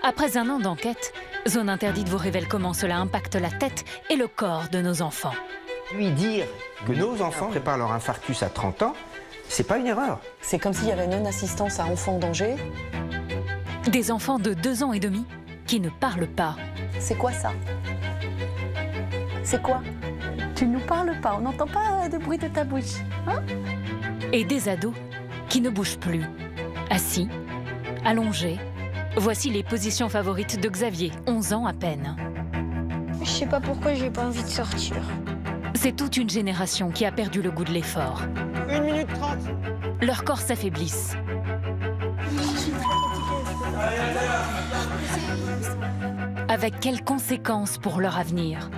Après 1 an d'enquête, Zone Interdite vous révèle comment cela impacte la tête et le corps de nos enfants. Lui dire que nos enfants préparent leur infarctus à 30 ans, c'est pas une erreur. C'est comme s'il y avait non-assistance à enfants en danger. Des enfants de 2 ans et demi qui ne parlent pas. C'est quoi ça? C'est quoi? Tu nous parles pas, on n'entend pas de bruit de ta bouche. Hein? Et des ados qui ne bougent plus. Assis, allongés. Voici les positions favorites de Xavier, 11 ans à peine. Je sais pas pourquoi j'ai pas envie de sortir. C'est toute une génération qui a perdu le goût de l'effort. 1 minute 30. Leurs corps s'affaiblissent. Avec quelles conséquences pour leur avenir?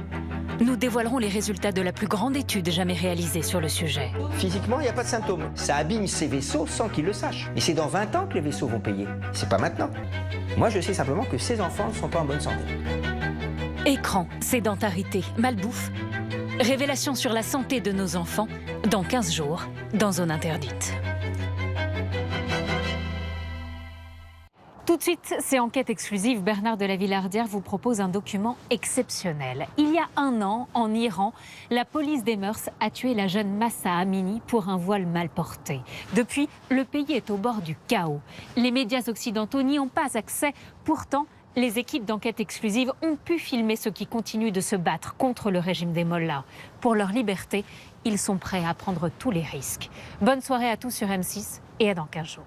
Nous dévoilerons les résultats de la plus grande étude jamais réalisée sur le sujet. Physiquement, il n'y a pas de symptômes. Ça abîme ces vaisseaux sans qu'ils le sachent. Et c'est dans 20 ans que les vaisseaux vont payer. C'est pas maintenant. Moi, je sais simplement que ces enfants ne sont pas en bonne santé. Écran, sédentarité, malbouffe. Révélation sur la santé de nos enfants dans 15 jours, dans Zone Interdite. Tout Tout de suite, c'est Enquête exclusive. Bernard de la Villardière vous propose un document exceptionnel. Il y a 1 an, en Iran, la police des mœurs a tué la jeune Mahsa Amini pour un voile mal porté. Depuis, le pays est au bord du chaos. Les médias occidentaux n'y ont pas accès. Pourtant, les équipes d'Enquête exclusive ont pu filmer ceux qui continuent de se battre contre le régime des mollahs. Pour leur liberté, ils sont prêts à prendre tous les risques. Bonne soirée à tous sur M6 et à dans 15 jours.